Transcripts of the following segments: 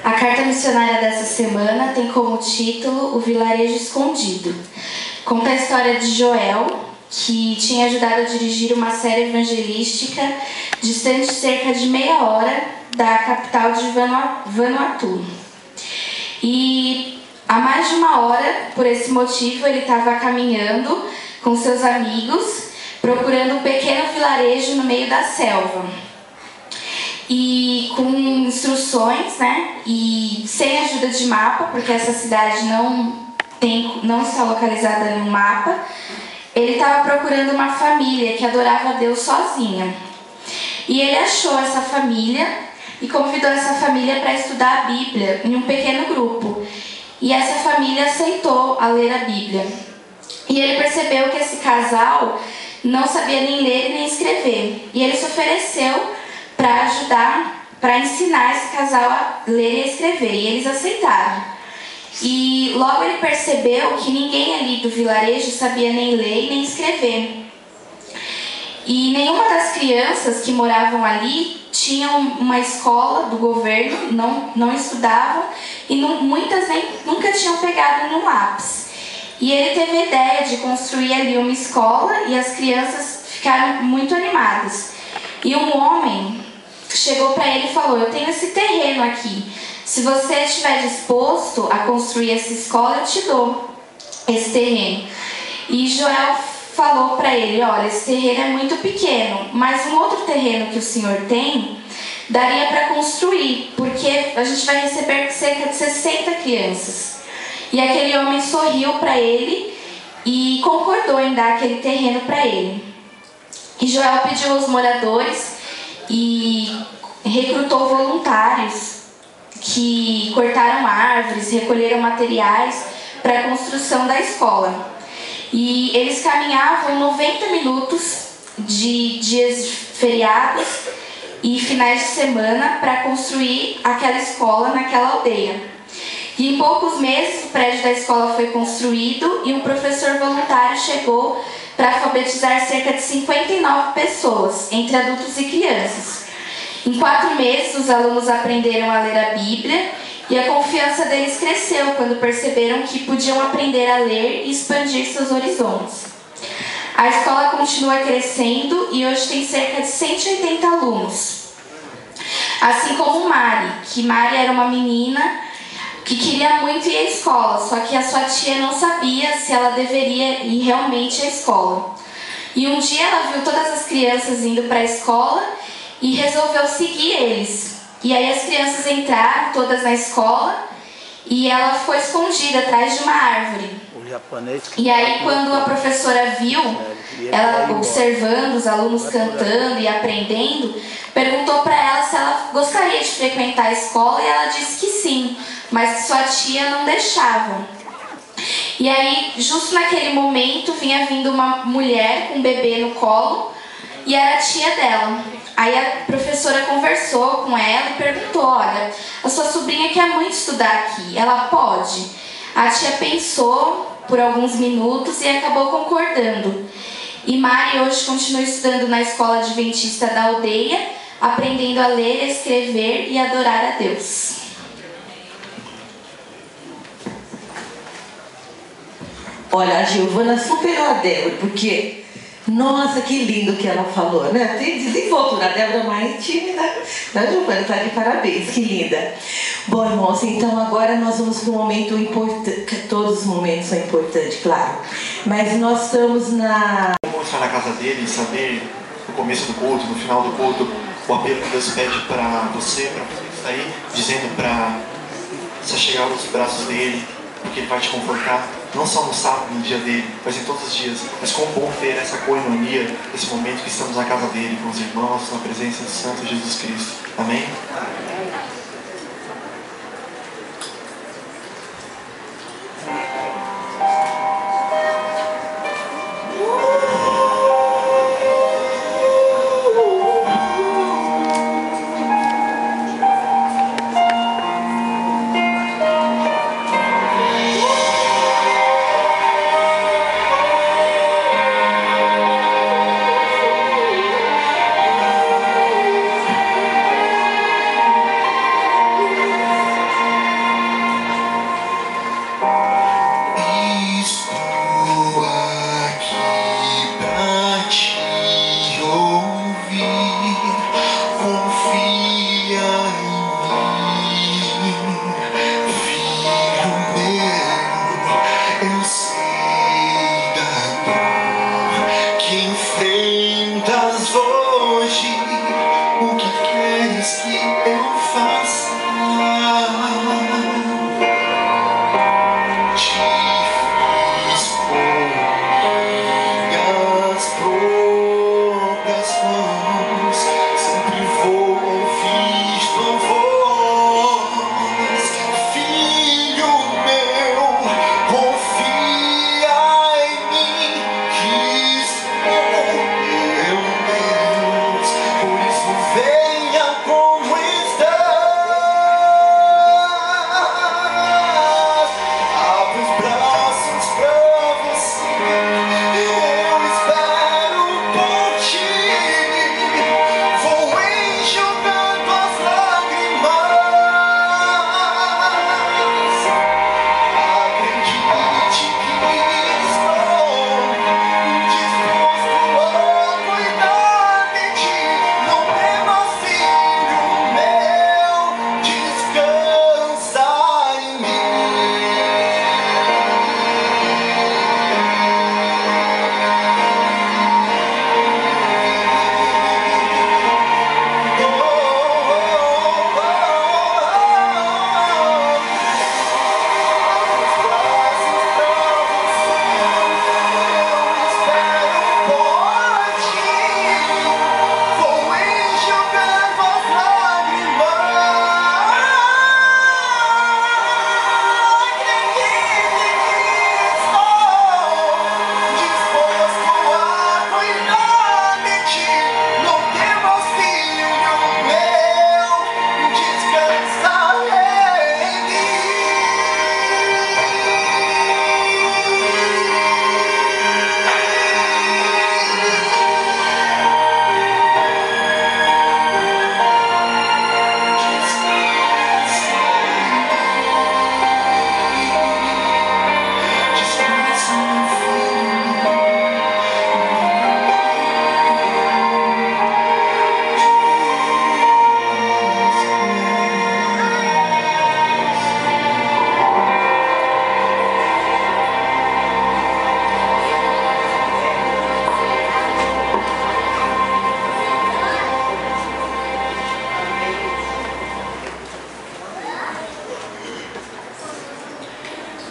A carta missionária dessa semana tem como título O Vilarejo Escondido. Conta a história de Joel, que tinha ajudado a dirigir uma série evangelística distante cerca de meia hora da capital de Vanuatu. E há mais de uma hora, por esse motivo, ele estava caminhando com seus amigos, procurando um pequeno vilarejo no meio da selva. E com instruções, né? E sem ajuda de mapa, porque essa cidade não está localizada no mapa, ele estava procurando uma família que adorava a Deus sozinha. E ele achou essa família e convidou essa família para estudar a Bíblia em um pequeno grupo. E essa família aceitou a ler a Bíblia. E ele percebeu que esse casal não sabia nem ler nem escrever. E ele se ofereceu para ajudar, para ensinar esse casal a ler e escrever. E eles aceitaram. E logo ele percebeu que ninguém ali do vilarejo sabia nem ler nem escrever. E nenhuma das crianças que moravam ali tinham uma escola do governo, não estudavam, e muitas nem nunca tinham pegado no lápis. E ele teve a ideia de construir ali uma escola e as crianças ficaram muito animadas. E um homem chegou para ele e falou: eu tenho esse terreno aqui. Se você estiver disposto a construir essa escola, eu te dou esse terreno. E Joel falou para ele: olha, esse terreno é muito pequeno, mas um outro terreno que o senhor tem daria para construir, porque a gente vai receber cerca de 60 crianças. E aquele homem sorriu para ele e concordou em dar aquele terreno para ele. E Joel pediu aos moradores e recrutou voluntários que cortaram árvores, recolheram materiais para a construção da escola. E eles caminhavam 90 minutos de dias feriados e finais de semana para construir aquela escola naquela aldeia. E em poucos meses o prédio da escola foi construído e um professor voluntário chegou para alfabetizar cerca de 59 pessoas, entre adultos e crianças. Em 4 meses, os alunos aprenderam a ler a Bíblia e a confiança deles cresceu quando perceberam que podiam aprender a ler e expandir seus horizontes. A escola continua crescendo e hoje tem cerca de 180 alunos. Assim como Mari era uma menina que queria muito ir à escola, só que a sua tia não sabia se ela deveria ir realmente à escola. E um dia ela viu todas as crianças indo para a escola e resolveu seguir eles. E aí as crianças entraram todas na escola e ela ficou escondida atrás de uma árvore. E aí quando a professora viu ela observando os alunos cantando e aprendendo, perguntou para ela se ela gostaria de frequentar a escola e ela disse que sim, mas que sua tia não deixava. E aí, justo naquele momento, vinha vindo uma mulher com um bebê no colo e era a tia dela. Aí a professora conversou com ela e perguntou: olha, a sua sobrinha quer muito estudar aqui, ela pode? A tia pensou por alguns minutos e acabou concordando. E Mari hoje continua estudando na escola adventista da aldeia, aprendendo a ler, escrever e adorar a Deus. Olha, a Giovana superou a Débora, porque, nossa, que lindo que ela falou, né? Tem desenvoltura, a Débora mais tímida, a Giovana está de parabéns, que linda. Bom, irmãos, então agora nós vamos para um momento importante, todos os momentos são importantes, claro, mas nós estamos Vamos estar na casa dele e saber, no começo do culto, no final do culto, o apelo que Deus pede para você que está aí, dizendo para você chegar aos braços dele, porque ele vai te confortar, não só no sábado, no dia dele, mas em todos os dias. Mas como bom ter essa coinonia, esse momento que estamos na casa dele, com os irmãos, na presença do Santo Jesus Cristo. Amém?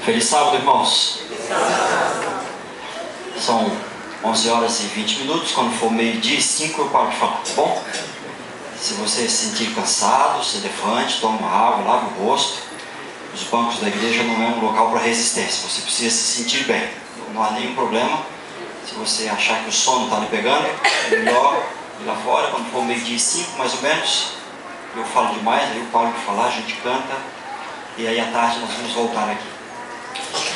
Feliz sábado, irmãos. São 11 horas e 20 minutos. Quando for meio-dia e 5 eu paro de falar, tá bom? Se você se sentir cansado, se levante, tome uma água, lave o rosto. Os bancos da igreja não é um local para resistência. Você precisa se sentir bem. Não há nenhum problema. Se você achar que o sono está lhe pegando, é melhor ir lá fora. Quando for meio-dia e 5, mais ou menos, eu falo demais, aí eu paro de falar, a gente canta. E aí à tarde nós vamos voltar aqui.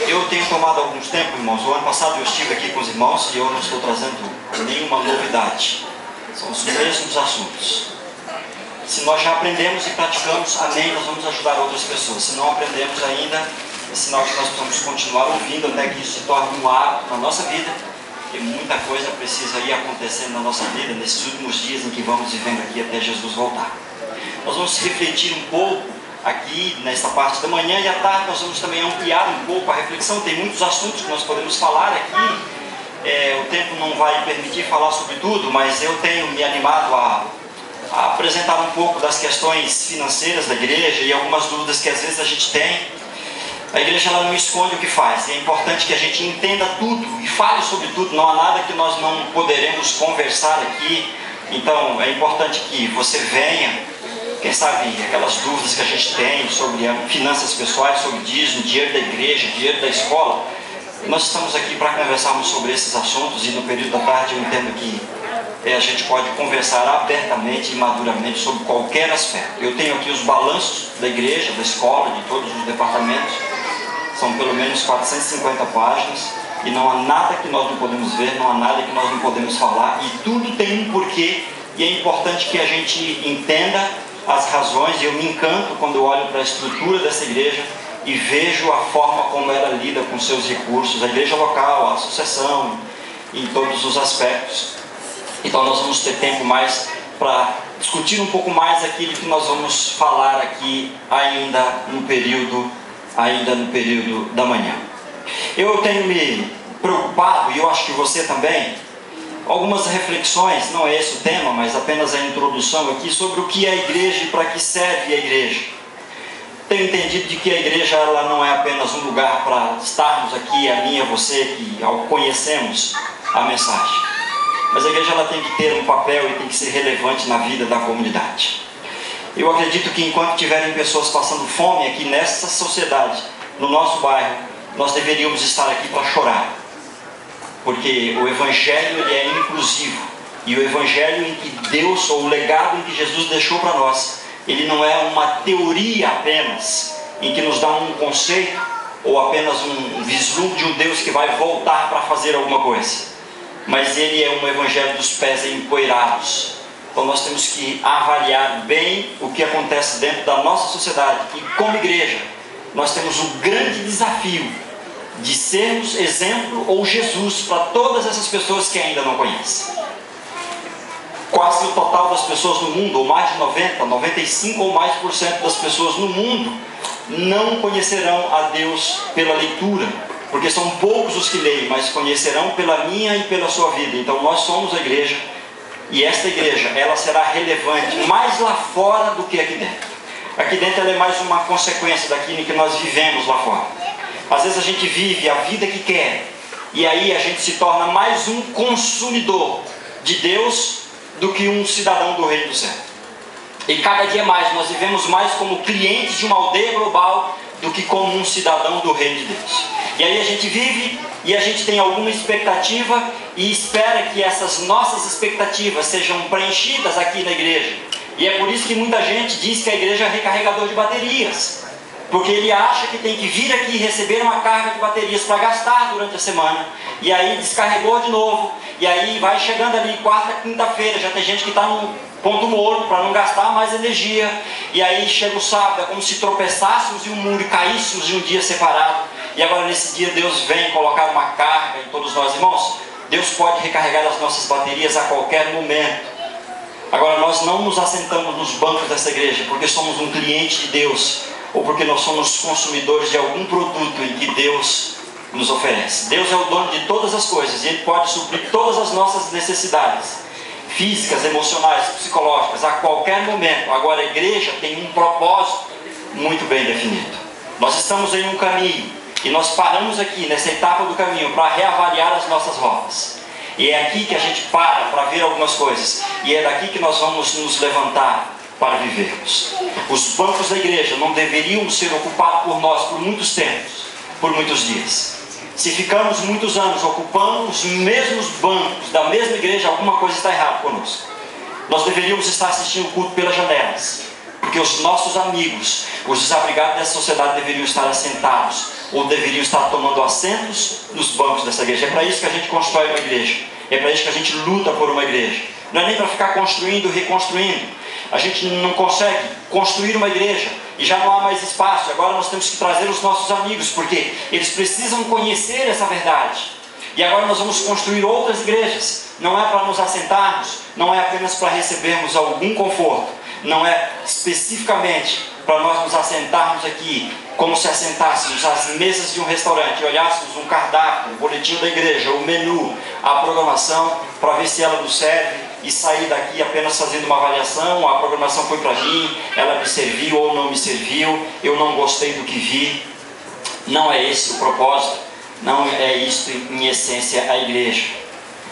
Eu tenho tomado alguns tempos, irmãos. O ano passado eu estive aqui com os irmãos e eu não estou trazendo nenhuma novidade. São os mesmos assuntos. Se nós já aprendemos e praticamos, amém, nós vamos ajudar outras pessoas. Se não aprendemos ainda, é sinal que nós precisamos continuar ouvindo até que isso se torne um hábito na nossa vida. Porque muita coisa precisa ir acontecendo na nossa vida nesses últimos dias em que vamos vivendo aqui até Jesus voltar. Nós vamos refletir um pouco aqui nesta parte da manhã, e à tarde nós vamos também ampliar um pouco a reflexão. Tem muitos assuntos que nós podemos falar aqui. O tempo não vai permitir falar sobre tudo, mas eu tenho me animado a apresentar um pouco das questões financeiras da igreja e algumas dúvidas que às vezes a gente tem. A igreja ela não esconde o que faz, e é importante que a gente entenda tudo e fale sobre tudo. Não há nada que nós não poderemos conversar aqui. Então é importante que você venha. Quem sabe aquelas dúvidas que a gente tem sobre finanças pessoais, sobre dízimo, dinheiro da igreja, dinheiro da escola. Nós estamos aqui para conversarmos sobre esses assuntos, e no período da tarde eu entendo que a gente pode conversar abertamente e maduramente sobre qualquer aspecto. Eu tenho aqui os balanços da igreja, da escola, de todos os departamentos. São pelo menos 450 páginas e não há nada que nós não podemos ver, não há nada que nós não podemos falar, e tudo tem um porquê, e é importante que a gente entenda as razões. E eu me encanto quando eu olho para a estrutura dessa igreja e vejo a forma como ela lida com seus recursos, a igreja local, a associação, em todos os aspectos. Então nós vamos ter tempo mais para discutir um pouco mais aquilo que nós vamos falar aqui ainda no período da manhã. Eu tenho me preocupado, e eu acho que você também, algumas reflexões, não é esse o tema, mas apenas a introdução aqui, sobre o que é a igreja e para que serve a igreja. Tenho entendido de que a igreja ela não é apenas um lugar para estarmos aqui, a mim e a você, que conhecemos a mensagem. Mas a igreja ela tem que ter um papel e tem que ser relevante na vida da comunidade. Eu acredito que enquanto tiverem pessoas passando fome aqui nessa sociedade, no nosso bairro, nós deveríamos estar aqui para chorar. Porque o Evangelho ele é inclusivo. E o Evangelho em que Deus, ou o legado em que Jesus deixou para nós, ele não é uma teoria apenas, em que nos dá um conceito, ou apenas um vislumbre de um Deus que vai voltar para fazer alguma coisa. Mas ele é um Evangelho dos pés empoeirados. Então nós temos que avaliar bem o que acontece dentro da nossa sociedade. E como igreja, nós temos um grande desafio de sermos exemplo ou Jesus para todas essas pessoas que ainda não conhecem. Quase o total das pessoas no mundo, ou mais de 90, 95 ou mais por cento das pessoas no mundo, não conhecerão a Deus pela leitura, porque são poucos os que leem, mas conhecerão pela minha e pela sua vida. Então nós somos a igreja, e esta igreja ela será relevante mais lá fora do que aqui dentro. Aqui dentro ela é mais uma consequência daquilo que nós vivemos lá fora. Às vezes a gente vive a vida que quer, e aí a gente se torna mais um consumidor de Deus do que um cidadão do reino do céu. E cada dia mais nós vivemos mais como clientes de uma aldeia global do que como um cidadão do reino de Deus. E aí a gente vive e a gente tem alguma expectativa e espera que essas nossas expectativas sejam preenchidas aqui na igreja. E é por isso que muita gente diz que a igreja é recarregador de baterias. Porque ele acha que tem que vir aqui e receber uma carga de baterias para gastar durante a semana. E aí descarregou de novo. E aí vai chegando ali quarta, quinta-feira. Já tem gente que está no ponto morto para não gastar mais energia. E aí chega o sábado, é como se tropeçássemos em um muro e caíssemos em um dia separado. E agora nesse dia Deus vem colocar uma carga em todos nós, irmãos. Deus pode recarregar as nossas baterias a qualquer momento. Agora nós não nos assentamos nos bancos dessa igreja porque somos um cliente de Deus, ou porque nós somos consumidores de algum produto em que Deus nos oferece. Deus é o dono de todas as coisas e Ele pode suprir todas as nossas necessidades físicas, emocionais, psicológicas a qualquer momento. Agora a igreja tem um propósito muito bem definido. Nós estamos em um caminho E nós paramos aqui nessa etapa do caminho para reavaliar as nossas rotas. E é aqui que a gente para ver algumas coisas. E é daqui que nós vamos nos levantar para vivermos. Os bancos da igreja não deveriam ser ocupados por nós por muitos tempos, por muitos dias. Se ficamos muitos anos ocupando os mesmos bancos da mesma igreja, alguma coisa está errada conosco. Nós deveríamos estar assistindo o culto pelas janelas, porque os nossos amigos, os desabrigados dessa sociedade, deveriam estar assentados ou deveriam estar tomando assentos nos bancos dessa igreja. É para isso que a gente constrói uma igreja. É para isso que a gente luta por uma igreja. Não é nem para ficar construindo, reconstruindo. A gente não consegue construir uma igreja e já não há mais espaço. Agora nós temos que trazer os nossos amigos, porque eles precisam conhecer essa verdade. E agora nós vamos construir outras igrejas. Não é para nos assentarmos, não é apenas para recebermos algum conforto. Não é especificamente para nós nos assentarmos aqui como se assentássemos às mesas de um restaurante e olhássemos um cardápio, o boletim da igreja, o menu, a programação, para ver se ela nos serve e sair daqui apenas fazendo uma avaliação. A programação foi para mim, ela me serviu ou não me serviu, eu não gostei do que vi. Não é esse o propósito, não é isso em essência a igreja.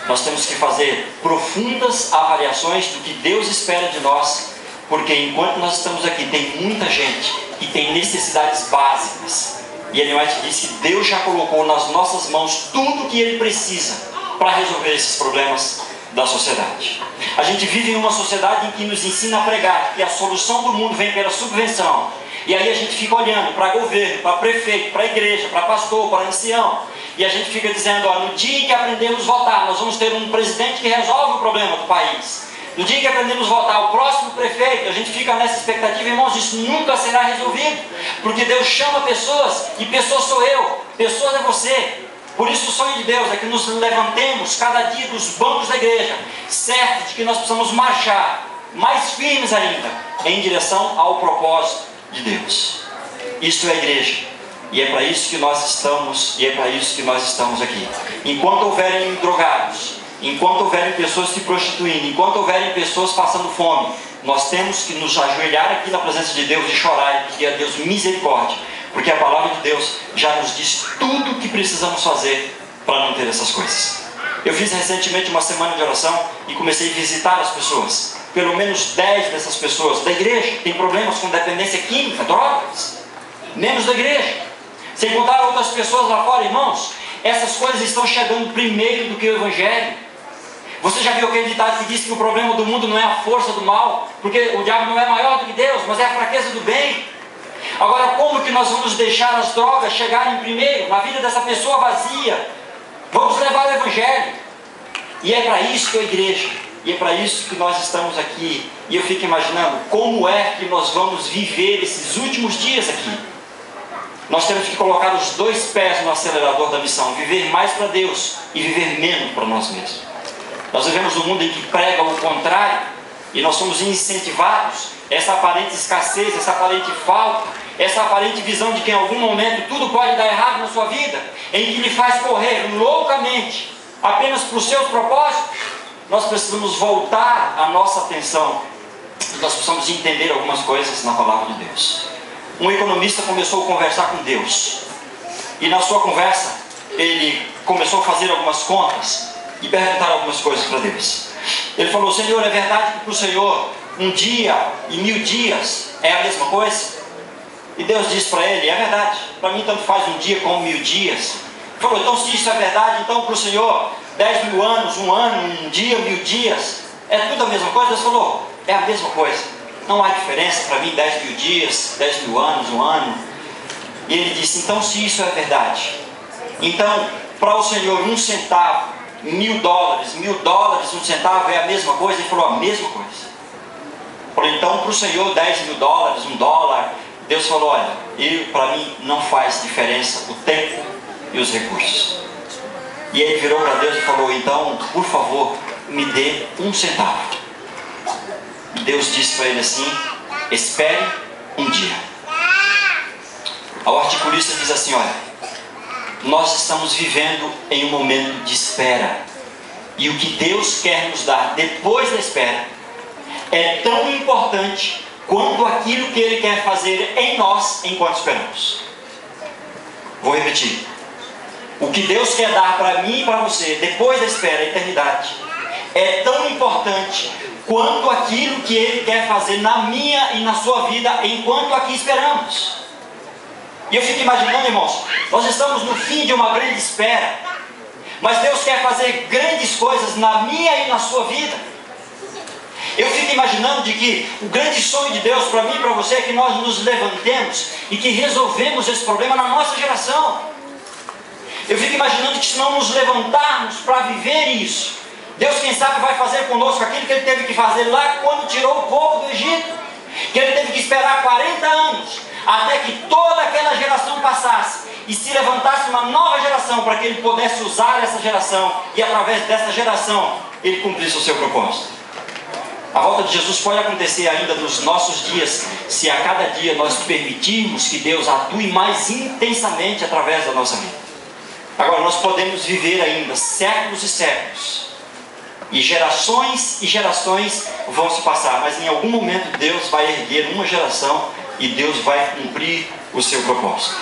Nós temos que fazer profundas avaliações do que Deus espera de nós, porque enquanto nós estamos aqui, tem muita gente que tem necessidades básicas. E Ellen White diz que Deus já colocou nas nossas mãos tudo o que Ele precisa para resolver esses problemas da sociedade. A gente vive em uma sociedade em que nos ensina a pregar que a solução do mundo vem pela subvenção. E aí a gente fica olhando para governo, para prefeito, para igreja, para pastor, para ancião. E a gente fica dizendo, no dia em que aprendemos a votar, nós vamos ter um presidente que resolve o problema do país. No dia que aprendemos a votar o próximo prefeito, a gente fica nessa expectativa. Irmãos, isso nunca será resolvido, porque Deus chama pessoas, e pessoas sou eu, pessoas é você. Por isso o sonho de Deus é que nos levantemos cada dia dos bancos da igreja, certo de que nós precisamos marchar mais firmes ainda em direção ao propósito de Deus. Isso é a igreja, e é para isso que nós estamos, aqui. Enquanto houverem drogados, enquanto houverem pessoas se prostituindo, enquanto houverem pessoas passando fome, nós temos que nos ajoelhar aqui na presença de Deus e chorar e pedir a Deus misericórdia, porque a palavra de Deus já nos diz tudo o que precisamos fazer para não ter essas coisas. Eu fiz recentemente uma semana de oração e comecei a visitar as pessoas. Pelo menos 10 dessas pessoas da igreja têm problemas com dependência química, drogas, membros da igreja. Sem contar outras pessoas lá fora, irmãos. Essas coisas estão chegando primeiro do que o Evangelho. Você já viu aquele ditado que diz que o problema do mundo não é a força do mal, porque o diabo não é maior do que Deus, mas é a fraqueza do bem. Agora, como que nós vamos deixar as drogas chegarem primeiro na vida dessa pessoa vazia? Vamos levar o Evangelho. E é para isso que é a igreja, e é para isso que nós estamos aqui. E eu fico imaginando como é que nós vamos viver esses últimos dias aqui. Nós temos que colocar os 2 pés no acelerador da missão, viver mais para Deus e viver menos para nós mesmos. Nós vivemos num mundo em que prega o contrário, e nós somos incentivados a essa aparente escassez, essa aparente falta, essa aparente visão de que em algum momento tudo pode dar errado na sua vida, em que lhe faz correr loucamente apenas para os seus propósitos. Nós precisamos voltar a nossa atenção, nós precisamos entender algumas coisas na palavra de Deus. Um economista começou a conversar com Deus, e na sua conversa ele começou a fazer algumas contas e perguntar algumas coisas para Deus. Ele falou: Senhor, é verdade que para o Senhor um dia e 1000 dias é a mesma coisa? E Deus disse para ele: é verdade, para mim tanto faz um dia como 1000 dias. Ele falou: então se isso é verdade, então para o Senhor 10.000 anos, um ano, um dia, 1000 dias, é tudo a mesma coisa? Deus falou: é a mesma coisa. Não há diferença para mim, 10.000 dias, 10.000 anos, um ano. E ele disse: então se isso é verdade, então para o Senhor 1 centavo, $1.000, $1.000, 1 centavo é a mesma coisa? Ele falou: a mesma coisa. Eu falei: então para o Senhor $10.000, $1. Deus falou: olha, para mim não faz diferença o tempo e os recursos. E ele virou para Deus e falou: então por favor me dê 1 centavo. Deus disse para ele assim: espere um dia. O articulista diz assim: olha, nós estamos vivendo em um momento de espera, e o que Deus quer nos dar depois da espera é tão importante quanto aquilo que Ele quer fazer em nós enquanto esperamos. Vou repetir. O que Deus quer dar para mim e para você, depois da espera, a eternidade, é tão importante quanto aquilo que Ele quer fazer na minha e na sua vida enquanto aqui esperamos. E eu fico imaginando, irmãos, nós estamos no fim de uma grande espera, mas Deus quer fazer grandes coisas na minha e na sua vida. Eu fico imaginando de que o grande sonho de Deus para mim e para você é que nós nos levantemos e que resolvemos esse problema na nossa geração. Eu fico imaginando que se não nos levantarmos para viver isso, Deus, quem sabe, vai fazer conosco aquilo que Ele teve que fazer lá quando tirou o povo do Egito, que Ele teve que esperar 40 anos, até que toda aquela geração passasse e se levantasse uma nova geração, para que Ele pudesse usar essa geração e através dessa geração Ele cumprisse o seu propósito. A volta de Jesus pode acontecer ainda nos nossos dias, se a cada dia nós permitirmos que Deus atue mais intensamente através da nossa vida. Agora, nós podemos viver ainda séculos e séculos, e gerações vão se passar, mas em algum momento Deus vai erguer uma geração e Deus vai cumprir o seu propósito.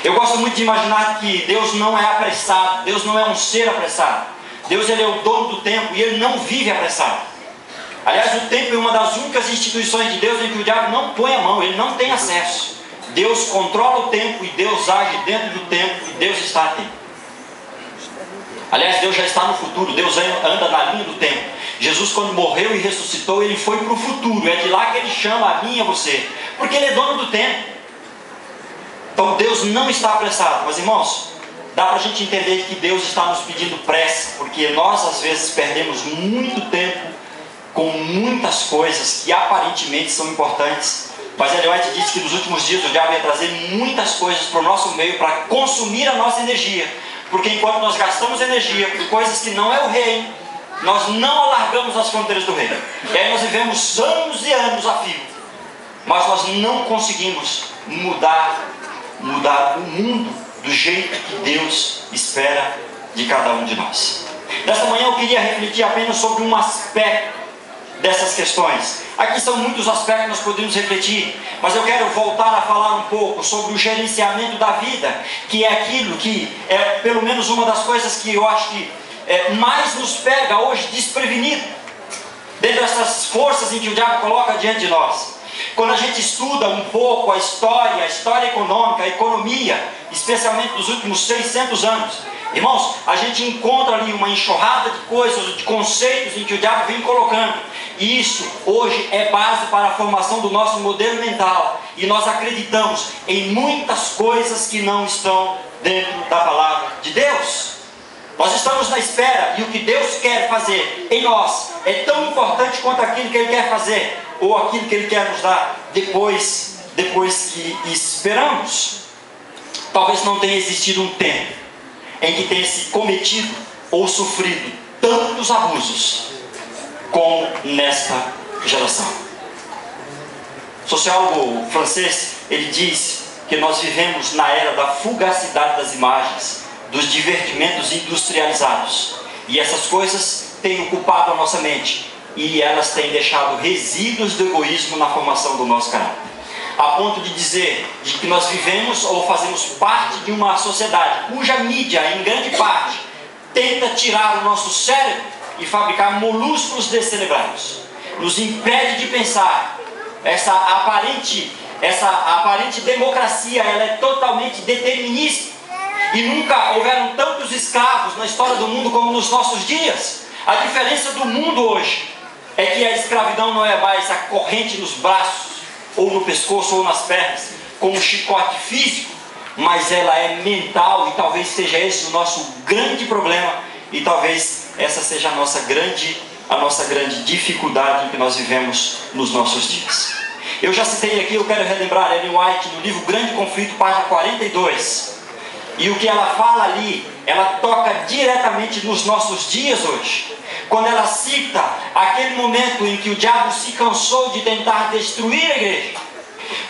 Eu gosto muito de imaginar que Deus não é apressado, Deus não é um ser apressado. Deus, Ele é o dono do tempo e Ele não vive apressado. Aliás, o tempo é uma das únicas instituições de Deus em que o diabo não põe a mão, ele não tem acesso. Deus controla o tempo e Deus age dentro do tempo e Deus está atento. Aliás, Deus já está no futuro, Deus anda na linha do tempo. Jesus, quando morreu e ressuscitou, Ele foi para o futuro. É de lá que Ele chama a mim e a você, porque Ele é dono do tempo. Então Deus não está apressado. Mas, irmãos, dá para a gente entender que Deus está nos pedindo pressa, porque nós às vezes perdemos muito tempo com muitas coisas que aparentemente são importantes. Mas Ellen White disse que nos últimos dias o diabo ia trazer muitas coisas para o nosso meio para consumir a nossa energia, porque enquanto nós gastamos energia por coisas que não é o reino, nós não alargamos as fronteiras do reino. E aí nós vivemos anos e anos a fio, mas nós não conseguimos mudar o mundo do jeito que Deus espera de cada um de nós. Nesta manhã eu queria refletir apenas sobre um aspecto dessas questões. Aqui são muitos aspectos que nós podemos refletir, mas eu quero voltar a falar um pouco sobre o gerenciamento da vida, que é aquilo que é pelo menos uma das coisas que eu acho que mais nos pega hoje desprevenido, dentro dessas forças em que o diabo coloca diante de nós. Quando a gente estuda um pouco a história econômica, a economia, especialmente dos últimos 600 anos, irmãos, a gente encontra ali uma enxurrada de coisas, de conceitos em que o diabo vem colocando. E isso hoje é base para a formação do nosso modelo mental. E nós acreditamos em muitas coisas que não estão dentro da palavra de Deus. Nós estamos na espera, e o que Deus quer fazer em nós é tão importante quanto aquilo que Ele quer fazer, ou aquilo que Ele quer nos dar depois que esperamos. Talvez não tenha existido um tempo em que tenha se cometido ou sofrido tantos abusos como nesta geração. O sociólogo francês, ele diz que nós vivemos na era da fugacidade das imagens, dos divertimentos industrializados, e essas coisas têm ocupado a nossa mente, e elas têm deixado resíduos do egoísmo na formação do nosso caráter, a ponto de dizer de que nós vivemos ou fazemos parte de uma sociedade cuja mídia, em grande parte, tenta tirar o nosso cérebro e fabricar molúsculos descerebrados, nos impede de pensar. Essa aparente democracia, ela é totalmente determinista, e nunca houveram tantos escravos na história do mundo como nos nossos dias. A diferença do mundo hoje é que a escravidão não é mais a corrente nos braços, ou no pescoço, ou nas pernas, como um chicote físico, mas ela é mental, e talvez seja esse o nosso grande problema, e talvez essa seja a nossa grande dificuldade em que nós vivemos nos nossos dias. Eu já citei aqui, eu quero relembrar Ellen White no livro Grande Conflito, página 42, e o que ela fala ali, ela toca diretamente nos nossos dias hoje, quando ela cita aquele momento em que o diabo se cansou de tentar destruir a igreja.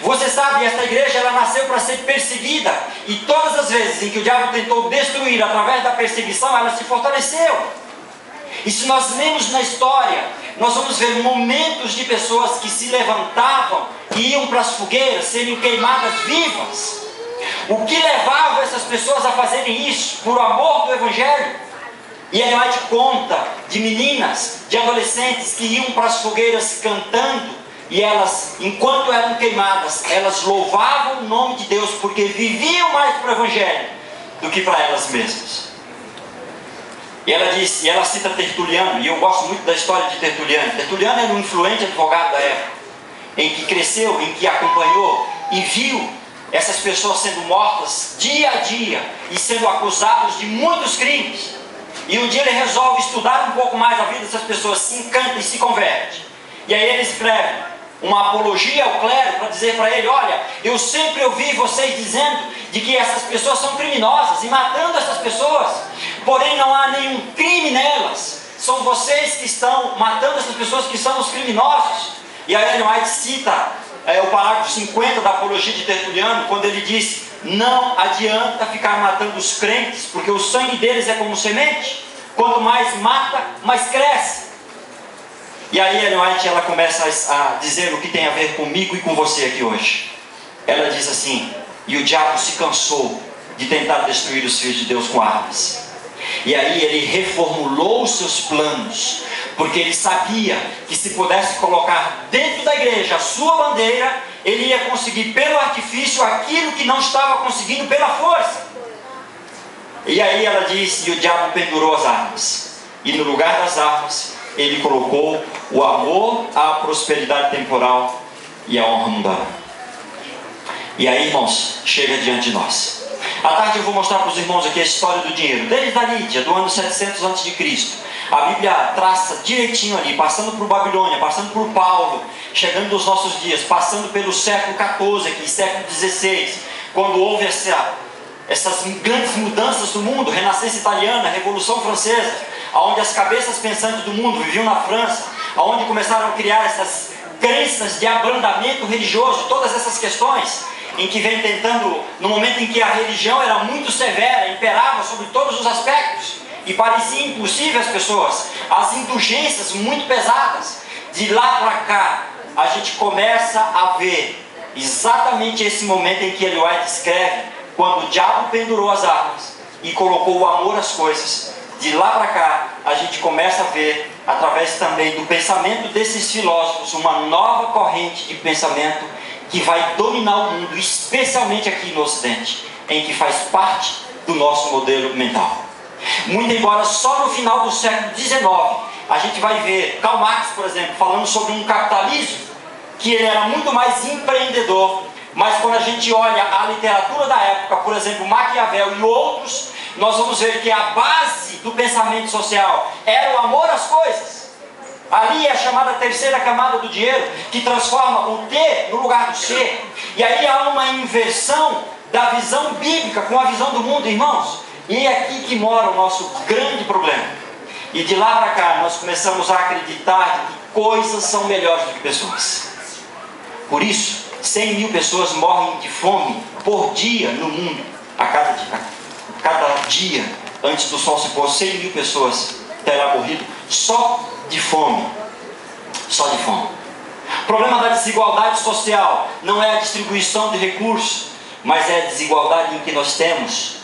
Você sabe, esta igreja, ela nasceu para ser perseguida, e todas as vezes em que o diabo tentou destruir através da perseguição, ela se fortaleceu. E se nós lemos na história, nós vamos ver momentos de pessoas que se levantavam e iam para as fogueiras, serem queimadas vivas. O que levava essas pessoas a fazerem isso? Por amor do Evangelho. E Ellen White conta de meninas, de adolescentes que iam para as fogueiras cantando, e elas, enquanto eram queimadas, elas louvavam o nome de Deus, porque viviam mais para o Evangelho do que para elas mesmas. E ela diz, e ela cita Tertuliano, e eu gosto muito da história de Tertuliano. Tertuliano era um influente advogado da época, em que cresceu, em que acompanhou e viu essas pessoas sendo mortas dia a dia e sendo acusados de muitos crimes. E um dia ele resolve estudar um pouco mais a vida dessas pessoas, se encanta e se converte. E aí ele escreve uma apologia ao clero para dizer para ele: olha, eu sempre ouvi vocês dizendo de que essas pessoas são criminosas e matando essas pessoas, porém não há nenhum crime nelas, são vocês que estão matando essas pessoas que são os criminosos. E aí Ellen White cita o parágrafo 50 da apologia de Tertuliano, quando ele diz: não adianta ficar matando os crentes, porque o sangue deles é como semente, quanto mais mata, mais cresce. E aí Ellen White, ela começa a dizer o que tem a ver comigo e com você aqui hoje. Ela diz assim: e o diabo se cansou de tentar destruir os filhos de Deus com armas. E aí ele reformulou os seus planos, porque ele sabia que se pudesse colocar dentro da igreja a sua bandeira, ele ia conseguir pelo artifício aquilo que não estava conseguindo pela força. E aí ela diz: e o diabo pendurou as armas, e no lugar das armas ele colocou o amor, a prosperidade temporal e a honra mundana. E aí, irmãos, chega diante de nós. À tarde eu vou mostrar para os irmãos aqui a história do dinheiro, desde a Lídia, do ano 700 a.C. A Bíblia traça direitinho ali, passando por Babilônia, passando por Paulo, chegando nos nossos dias, passando pelo século XIV aqui, século XVI, quando houve essas grandes mudanças do mundo, Renascença Italiana, Revolução Francesa, onde as cabeças pensantes do mundo viviam na França, onde começaram a criar essas crenças de abrandamento religioso, todas essas questões, em que vem tentando, no momento em que a religião era muito severa, imperava sobre todos os aspectos, e parecia impossível às pessoas, as indulgências muito pesadas. De lá para cá, a gente começa a ver exatamente esse momento em que Ellen White escreve, quando o diabo pendurou as armas e colocou o amor às coisas. De lá para cá, a gente começa a ver, através também do pensamento desses filósofos, uma nova corrente de pensamento que vai dominar o mundo, especialmente aqui no Ocidente, em que faz parte do nosso modelo mental. Muito embora só no final do século XIX a gente vai ver Karl Marx, por exemplo, falando sobre um capitalismo que ele era muito mais empreendedor, mas quando a gente olha a literatura da época, por exemplo, Maquiavel e outros, nós vamos ver que a base do pensamento social era o amor às coisas. Ali é a chamada terceira camada do dinheiro, que transforma o ter no lugar do ser. E aí há uma inversão da visão bíblica com a visão do mundo, irmãos. E é aqui que mora o nosso grande problema. E de lá para cá nós começamos a acreditar que coisas são melhores do que pessoas. Por isso, 100 mil pessoas morrem de fome por dia no mundo. A cada dia, antes do sol se pôr, 100 mil pessoas terão morrido só de fome. Só de fome. O problema da desigualdade social não é a distribuição de recursos, mas é a desigualdade em que nós temos,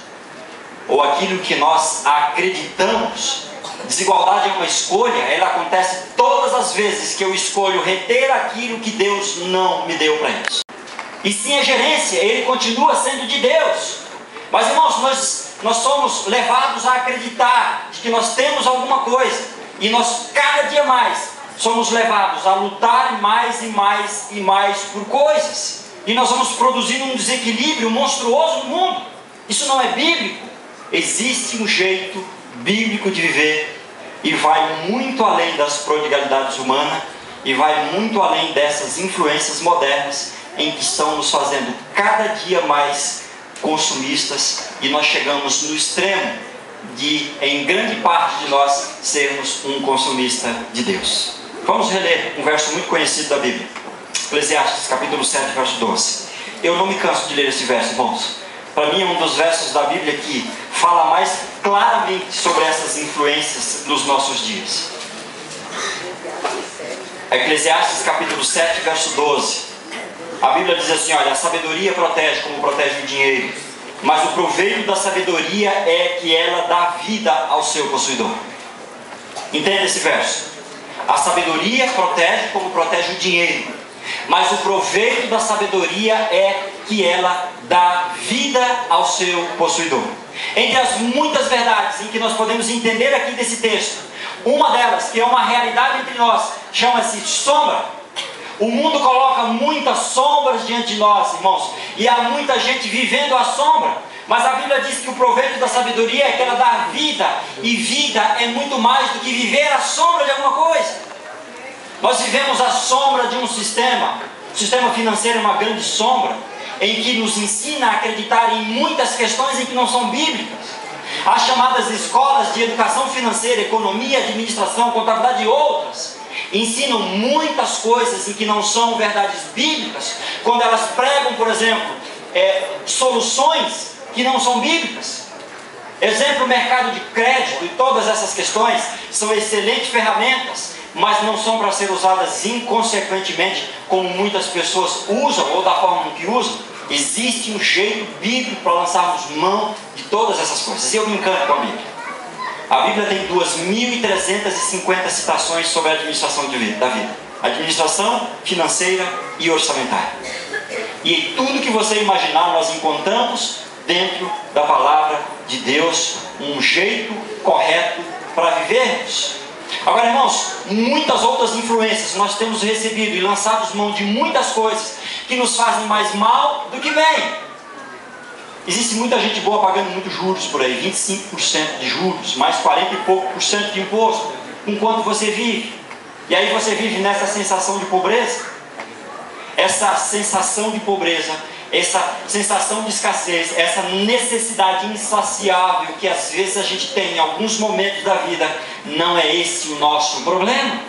ou aquilo que nós acreditamos. Desigualdade é uma escolha, ela acontece todas as vezes que eu escolho reter aquilo que Deus não me deu para isso. E sim, a gerência, ele continua sendo de Deus. Mas, irmãos, nós somos levados a acreditar de que nós temos alguma coisa, e nós cada dia mais somos levados a lutar mais e mais e mais por coisas, e nós vamos produzindo um desequilíbrio monstruoso no mundo. Isso não é bíblico. Existe um jeito bíblico de viver, e vai muito além das prodigalidades humanas, e vai muito além dessas influências modernas em que estão nos fazendo cada dia mais consumistas, e nós chegamos no extremo de, em grande parte de nós, sermos um consumista de Deus. Vamos reler um verso muito conhecido da Bíblia, Eclesiastes capítulo 7, verso 12. Eu não me canso de ler esse verso, irmãos. Para mim é um dos versos da Bíblia que fala mais claramente sobre essas influências dos nossos dias. Eclesiastes capítulo 7, verso 12. A Bíblia diz assim: olha, a sabedoria protege como protege o dinheiro, mas o proveito da sabedoria é que ela dá vida ao seu possuidor. Entenda esse verso. A sabedoria protege como protege o dinheiro, mas o proveito da sabedoria é que ela dá vida ao seu possuidor. Entre as muitas verdades em que nós podemos entender aqui desse texto, uma delas, que é uma realidade entre nós, chama-se sombra. O mundo coloca muitas sombras diante de nós, irmãos, e há muita gente vivendo a sombra. Mas a Bíblia diz que o proveito da sabedoria é que ela dá vida, e vida é muito mais do que viver à sombra de alguma coisa. Nós vivemos à sombra de um sistema. O sistema financeiro é uma grande sombra, em que nos ensina a acreditar em muitas questões em que não são bíblicas. As chamadas escolas de educação financeira, economia, administração, contabilidade e outras, ensinam muitas coisas em que não são verdades bíblicas, quando elas pregam, por exemplo, soluções que não são bíblicas. Exemplo, o mercado de crédito e todas essas questões são excelentes ferramentas, mas não são para ser usadas inconsequentemente, como muitas pessoas usam, ou da forma que usam. Existe um jeito bíblico para lançarmos mão de todas essas coisas. E eu me encanto com a Bíblia. A Bíblia tem 2.350 citações sobre a administração da vida. Administração financeira e orçamentária. E tudo que você imaginar nós encontramos dentro da palavra de Deus, um jeito correto para vivermos. Agora, irmãos, muitas outras influências nós temos recebido e lançado mão de muitas coisas que nos fazem mais mal do que bem. Existe muita gente boa pagando muitos juros por aí, 25% de juros, mais 40 e pouco por cento de imposto, enquanto você vive. E aí você vive nessa sensação de pobreza. Essa sensação de pobreza, essa sensação de escassez, essa necessidade insaciável que às vezes a gente tem em alguns momentos da vida, não é esse o nosso problema.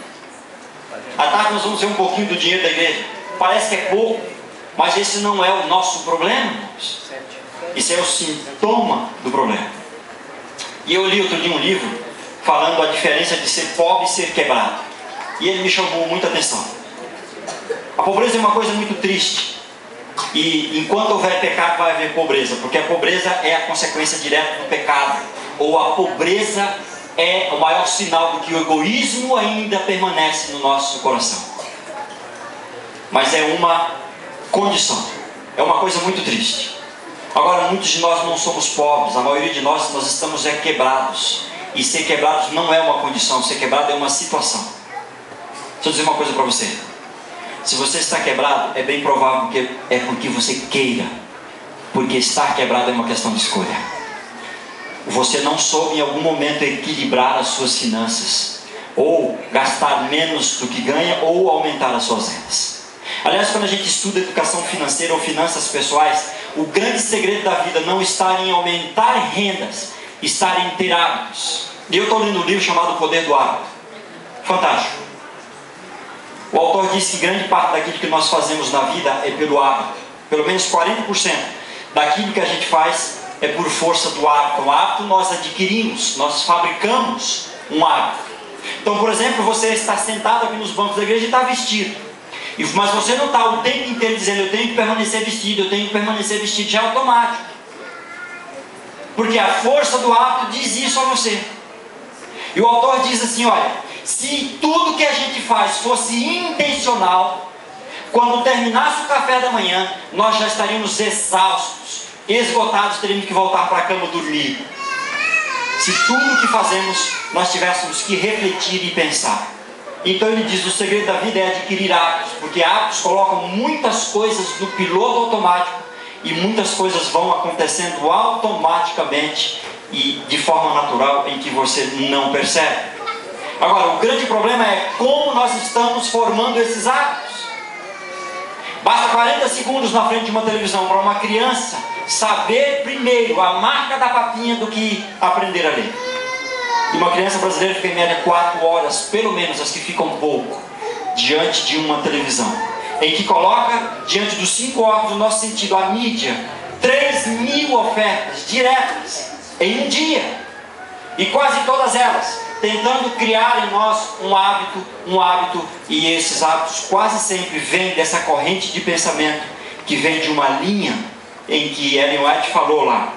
À tarde nós vamos ver um pouquinho do dinheiro da igreja. Parece que é pouco, mas esse não é o nosso problema. Isso é o sintoma do problema. E eu li outro dia um livro falando a diferença de ser pobre e ser quebrado. E ele me chamou muita atenção. A pobreza é uma coisa muito triste. E enquanto houver pecado vai haver pobreza, porque a pobreza é a consequência direta do pecado, ou a pobreza é o maior sinal de que o egoísmo ainda permanece no nosso coração. Mas é uma condição, é uma coisa muito triste. Agora, muitos de nós não somos pobres, a maioria de nós estamos quebrados, e ser quebrados não é uma condição, ser quebrado é uma situação. Deixa eu dizer uma coisa para você. Se você está quebrado, é bem provável que é porque você queira. Porque estar quebrado é uma questão de escolha. Você não soube em algum momento equilibrar as suas finanças, ou gastar menos do que ganha, ou aumentar as suas rendas. Aliás, quando a gente estuda educação financeira ou finanças pessoais, o grande segredo da vida não está em aumentar rendas, está em ter hábitos. E eu estou lendo um livro chamado O Poder do Hábito. Fantástico. O autor diz que grande parte daquilo que nós fazemos na vida é pelo hábito. Pelo menos 40% daquilo que a gente faz é por força do hábito. O hábito nós adquirimos, nós fabricamos um hábito. Então, por exemplo, você está sentado aqui nos bancos da igreja e está vestido. Mas você não está o tempo inteiro dizendo: eu tenho que permanecer vestido, eu tenho que permanecer vestido. Já é automático. Porque a força do hábito diz isso a você. E o autor diz assim: olha, se tudo que a gente faz fosse intencional, quando terminasse o café da manhã, nós já estaríamos exaustos, esgotados, teríamos que voltar para a cama dormir. Se tudo o que fazemos, nós tivéssemos que refletir e pensar. Então ele diz: o segredo da vida é adquirir hábitos, porque hábitos colocam muitas coisas no piloto automático, e muitas coisas vão acontecendo automaticamente e de forma natural, em que você não percebe. Agora, o grande problema é como nós estamos formando esses hábitos. Basta 40 segundos na frente de uma televisão para uma criança saber primeiro a marca da papinha do que aprender a ler. E uma criança brasileira fica em média 4 horas, pelo menos as que ficam pouco, diante de uma televisão, em que coloca diante dos 5 órgãos do nosso sentido, a mídia, 3.000 ofertas diretas em um dia, e quase todas elas tentando criar em nós um hábito, e esses hábitos quase sempre vêm dessa corrente de pensamento que vem de uma linha em que Ellen White falou lá: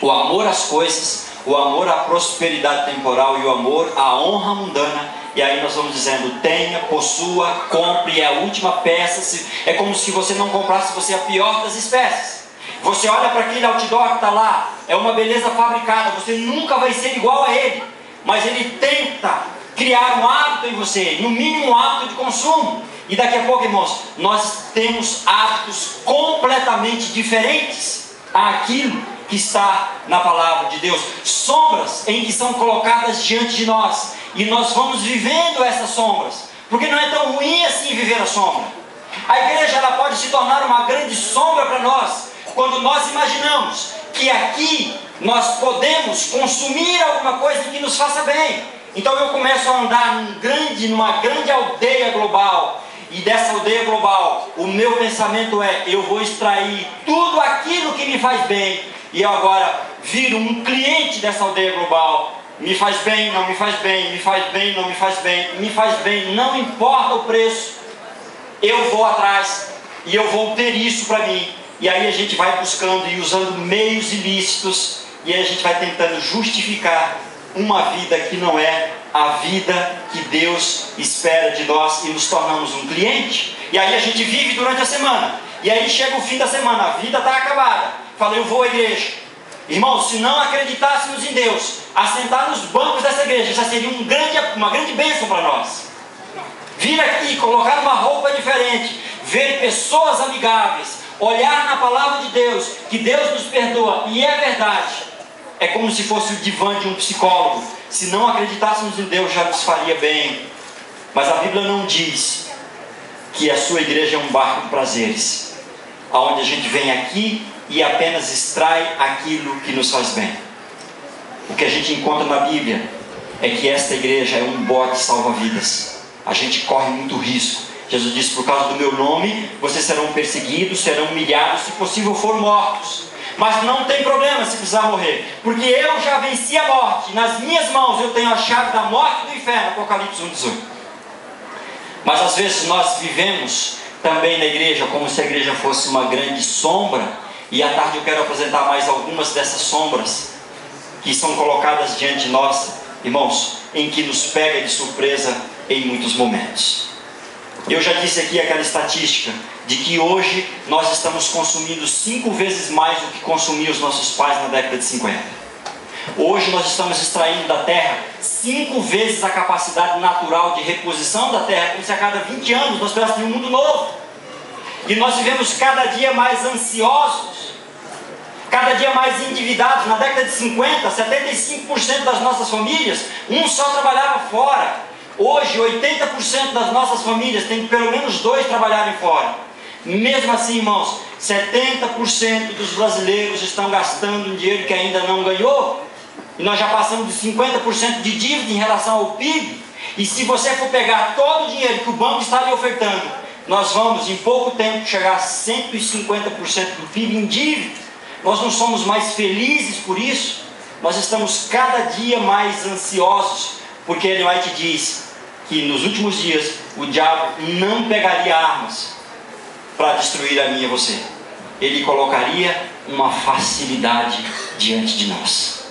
o amor às coisas, o amor à prosperidade temporal e o amor à honra mundana. E aí nós vamos dizendo: tenha, possua, compre, é a última peça. É como se você não comprasse, você é a pior das espécies. Você olha para aquele outdoor que está lá, é uma beleza fabricada, você nunca vai ser igual a ele, mas ele tenta criar um hábito em você, no mínimo um hábito de consumo. E daqui a pouco, irmãos, nós temos hábitos completamente diferentes àquilo que está na palavra de Deus. Sombras em que são colocadas diante de nós, e nós vamos vivendo essas sombras, porque não é tão ruim assim viver a sombra. A igreja, ela pode se tornar uma grande sombra para nós, quando nós imaginamos que aqui nós podemos consumir alguma coisa que nos faça bem. Então eu começo a andar numa grande aldeia global, e dessa aldeia global o meu pensamento é: eu vou extrair tudo aquilo que me faz bem, e eu agora viro um cliente dessa aldeia global. Me faz bem, não me faz bem, me faz bem, não me faz bem, me faz bem, não importa o preço, eu vou atrás e eu vou ter isso para mim. E aí a gente vai buscando e usando meios ilícitos, e aí a gente vai tentando justificar uma vida que não é a vida que Deus espera de nós, e nos tornamos um cliente. E aí a gente vive durante a semana, e aí chega o fim da semana, a vida está acabada. Fala: eu vou à igreja. Irmãos, se não acreditássemos em Deus, assentar nos bancos dessa igreja já seria uma grande bênção para nós. Vir aqui, colocar uma roupa diferente, ver pessoas amigáveis, olhar na palavra de Deus, que Deus nos perdoa, e é verdade. É como se fosse o divã de um psicólogo. Se não acreditássemos em Deus, já nos faria bem. Mas a Bíblia não diz que a sua igreja é um barco de prazeres, onde a gente vem aqui e apenas extrai aquilo que nos faz bem. O que a gente encontra na Bíblia é que esta igreja é um bote salva-vidas. A gente corre muito risco. Jesus disse: por causa do meu nome, vocês serão perseguidos, serão humilhados, se possível for mortos. Mas não tem problema se precisar morrer, porque eu já venci a morte. Nas minhas mãos eu tenho a chave da morte e do inferno. Apocalipse 1:18. Mas às vezes nós vivemos também na igreja como se a igreja fosse uma grande sombra. E à tarde eu quero apresentar mais algumas dessas sombras que são colocadas diante de nós, irmãos, em que nos pega de surpresa em muitos momentos. Eu já disse aqui aquela estatística de que hoje nós estamos consumindo 5 vezes mais do que consumiam os nossos pais na década de 50. Hoje nós estamos extraindo da terra 5 vezes a capacidade natural de reposição da terra, como se a cada 20 anos nós tivéssemos um mundo novo. E nós vivemos cada dia mais ansiosos, cada dia mais endividados. Na década de 50, 75% das nossas famílias, um só trabalhava fora. Hoje, 80% das nossas famílias têm pelo menos 2 trabalharem fora. Mesmo assim, irmãos, 70% dos brasileiros estão gastando um dinheiro que ainda não ganhou. E nós já passamos de 50% de dívida em relação ao PIB. E se você for pegar todo o dinheiro que o banco está lhe ofertando, nós vamos em pouco tempo chegar a 150% do PIB em dívida. Nós não somos mais felizes por isso. Nós estamos cada dia mais ansiosos, porque Ellen White diz que nos últimos dias o diabo não pegaria armas para destruir a mim e você. Ele colocaria uma facilidade diante de nós.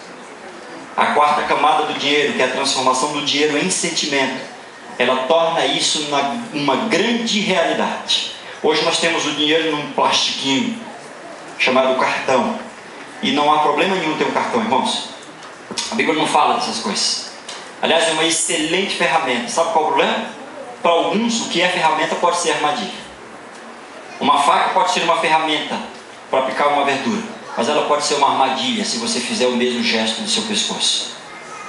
A quarta camada do dinheiro, que é a transformação do dinheiro em sentimento, ela torna isso uma grande realidade. Hoje nós temos o dinheiro num plastiquinho chamado cartão, e não há problema nenhum ter um cartão, irmãos. A Bíblia não fala dessas coisas. Aliás, é uma excelente ferramenta. Sabe qual é o problema? Para alguns, o que é ferramenta pode ser armadilha. Uma faca pode ser uma ferramenta para picar uma verdura, mas ela pode ser uma armadilha se você fizer o mesmo gesto do seu pescoço.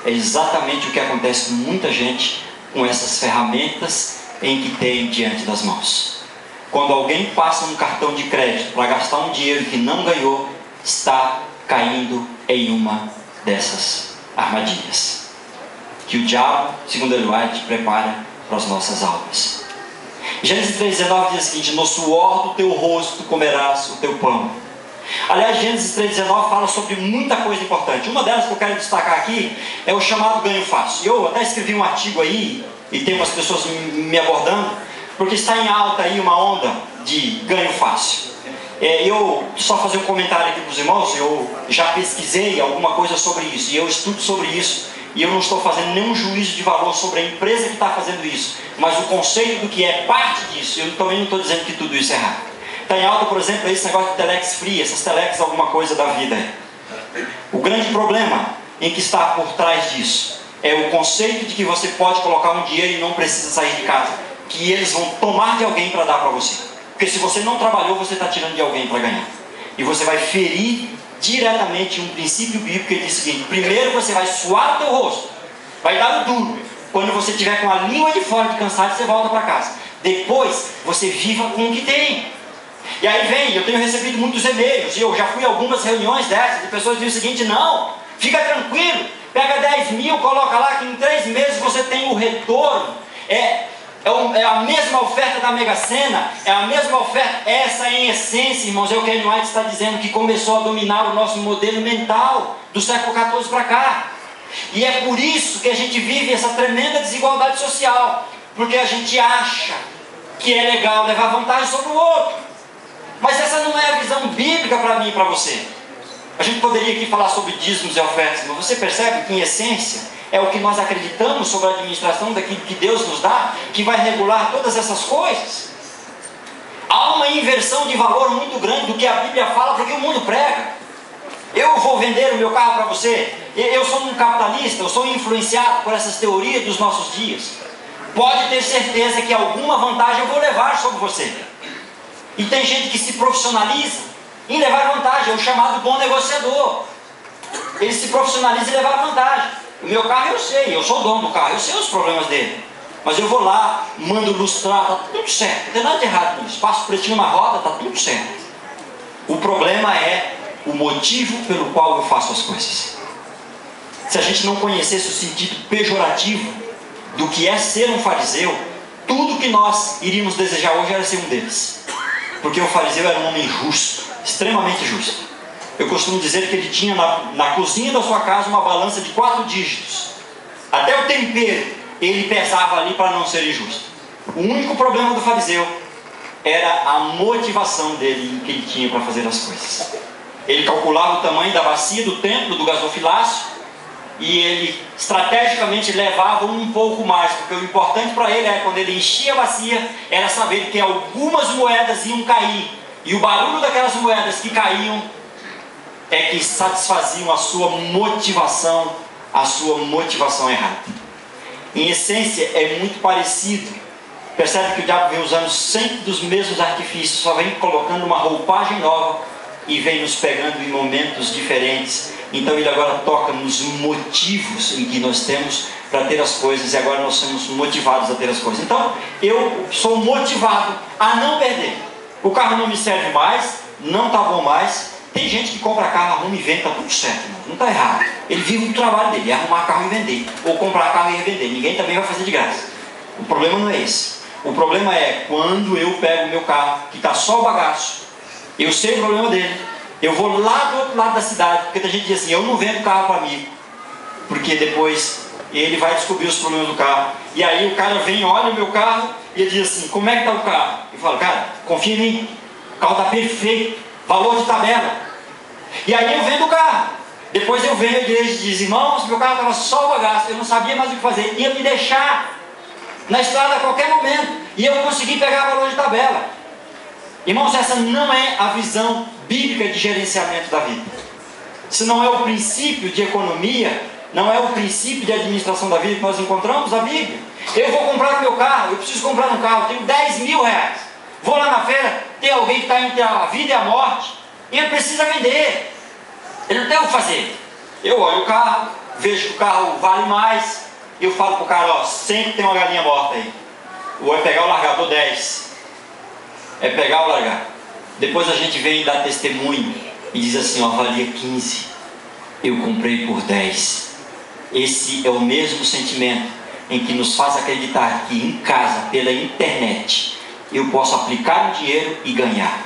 É exatamente o que acontece com muita gente com essas ferramentas em que tem diante das mãos. Quando alguém passa um cartão de crédito para gastar um dinheiro que não ganhou, está caindo em uma dessas armadilhas que o diabo, segundo Ellen White, prepara para as nossas almas. Gênesis 3,19 diz o seguinte: no suor do teu rosto comerás o teu pão. Aliás, Gênesis 3,19 fala sobre muita coisa importante. Uma delas que eu quero destacar aqui é o chamado ganho fácil. Eu até escrevi um artigo aí, e tem umas pessoas me abordando, porque está em alta aí uma onda de ganho fácil. Eu só fazer um comentário aqui para os irmãos, eu já pesquisei alguma coisa sobre isso, e eu estudo sobre isso, e eu não estou fazendo nenhum juízo de valor sobre a empresa que está fazendo isso, mas o conceito do que é parte disso, eu também não estou dizendo que tudo isso é errado. Está em alta, por exemplo, esse negócio de telex free, essas telex alguma coisa da vida. O grande problema em que está por trás disso é o conceito de que você pode colocar um dinheiro e não precisa sair de casa, que eles vão tomar de alguém para dar para você. Porque se você não trabalhou, você está tirando de alguém para ganhar. E você vai ferir diretamente um princípio bíblico que diz o seguinte: primeiro você vai suar o teu rosto, vai dar o duro. Quando você tiver com a língua de fora de cansado, você volta para casa. Depois, você viva com o que tem. E aí vem, eu tenho recebido muitos e-mails, e eu já fui a algumas reuniões dessas, de pessoas que dizem o seguinte: não, fica tranquilo, pega 10 mil, coloca lá que em 3 meses você tem o retorno. É a mesma oferta da Mega Sena, é a mesma oferta. Essa em essência, irmãos, é o que Ellen White está dizendo, que começou a dominar o nosso modelo mental do século XIV para cá. E é por isso que a gente vive essa tremenda desigualdade social, porque a gente acha que é legal levar vantagem sobre o outro. Mas essa não é a visão bíblica para mim e para você. A gente poderia aqui falar sobre dízimos e ofertas, mas você percebe que em essência é o que nós acreditamos sobre a administração daquilo que Deus nos dá, que vai regular todas essas coisas. Há uma inversão de valor muito grande do que a Bíblia fala para o que o mundo prega. Eu vou vender o meu carro para você. Eu sou um capitalista, eu sou influenciado por essas teorias dos nossos dias. Pode ter certeza que alguma vantagem eu vou levar sobre você. E tem gente que se profissionaliza em levar vantagem, é o chamado bom negociador. Ele se profissionaliza em levar vantagem. O meu carro eu sei, eu sou o dono do carro, eu sei os problemas dele. Mas eu vou lá, mando lustrar, está tudo certo, não tem nada de errado nisso. Passo pretinho na roda, está tudo certo. O problema é o motivo pelo qual eu faço as coisas. Se a gente não conhecesse o sentido pejorativo do que é ser um fariseu, tudo que nós iríamos desejar hoje era ser um deles. Porque o fariseu era um homem justo, extremamente justo. Eu costumo dizer que ele tinha na cozinha da sua casa uma balança de 4 dígitos. Até o tempero ele pesava ali para não ser injusto. O único problema do fariseu era a motivação dele que ele tinha para fazer as coisas. Ele calculava o tamanho da bacia do templo, do gasofilácio, e ele estrategicamente levava um pouco mais, porque o importante para ele é, quando ele enchia a bacia, era saber que algumas moedas iam cair, e o barulho daquelas moedas que caíam é que satisfaziam a sua motivação errada. Em essência é muito parecido. Percebe que o diabo vem usando sempre dos mesmos artifícios, só vem colocando uma roupagem nova e vem nos pegando em momentos diferentes. Então ele agora toca nos motivos em que nós temos para ter as coisas, e agora nós somos motivados a ter as coisas. Então eu sou motivado a não perder. O carro não me serve mais, não está bom mais. Tem gente que compra carro, arruma e vende, está tudo certo, não está errado. Ele vive o trabalho dele, é arrumar carro e vender, ou comprar carro e revender. Ninguém também vai fazer de graça. O problema não é esse. O problema é quando eu pego o meu carro, que está só o bagaço, eu sei o problema dele, eu vou lá do outro lado da cidade, porque tem gente que diz assim: eu não vendo carro para amigo, porque depois ele vai descobrir os problemas do carro. E aí o cara vem, olha o meu carro e ele diz assim: como é que está o carro? Eu falo: cara, confia em mim, o carro está perfeito, valor de tabela. E aí eu vendo o carro. Depois eu venho à igreja e diz: irmãos, meu carro estava só o bagaço, eu não sabia mais o que fazer, ia me deixar na estrada a qualquer momento, e eu consegui pegar valor de tabela. Irmãos, essa não é a visão bíblica de gerenciamento da vida. Se não é o princípio de economia, não é o princípio de administração da vida que nós encontramos na Bíblia. Eu vou comprar meu carro, eu preciso comprar um carro, tenho 10 mil reais. Vou lá na feira, tem alguém que está entre a vida e a morte, e ele precisa vender. Ele não tem o que fazer. Eu olho o carro, vejo que o carro vale mais, e eu falo para o cara: ó, sempre tem uma galinha morta aí. Ou é pegar ou largar, dou 10. É pegar ou largar. Depois a gente vem dar testemunho e diz assim: ó, valia 15, eu comprei por 10. Esse é o mesmo sentimento em que nos faz acreditar que em casa, pela internet, eu posso aplicar o dinheiro e ganhar.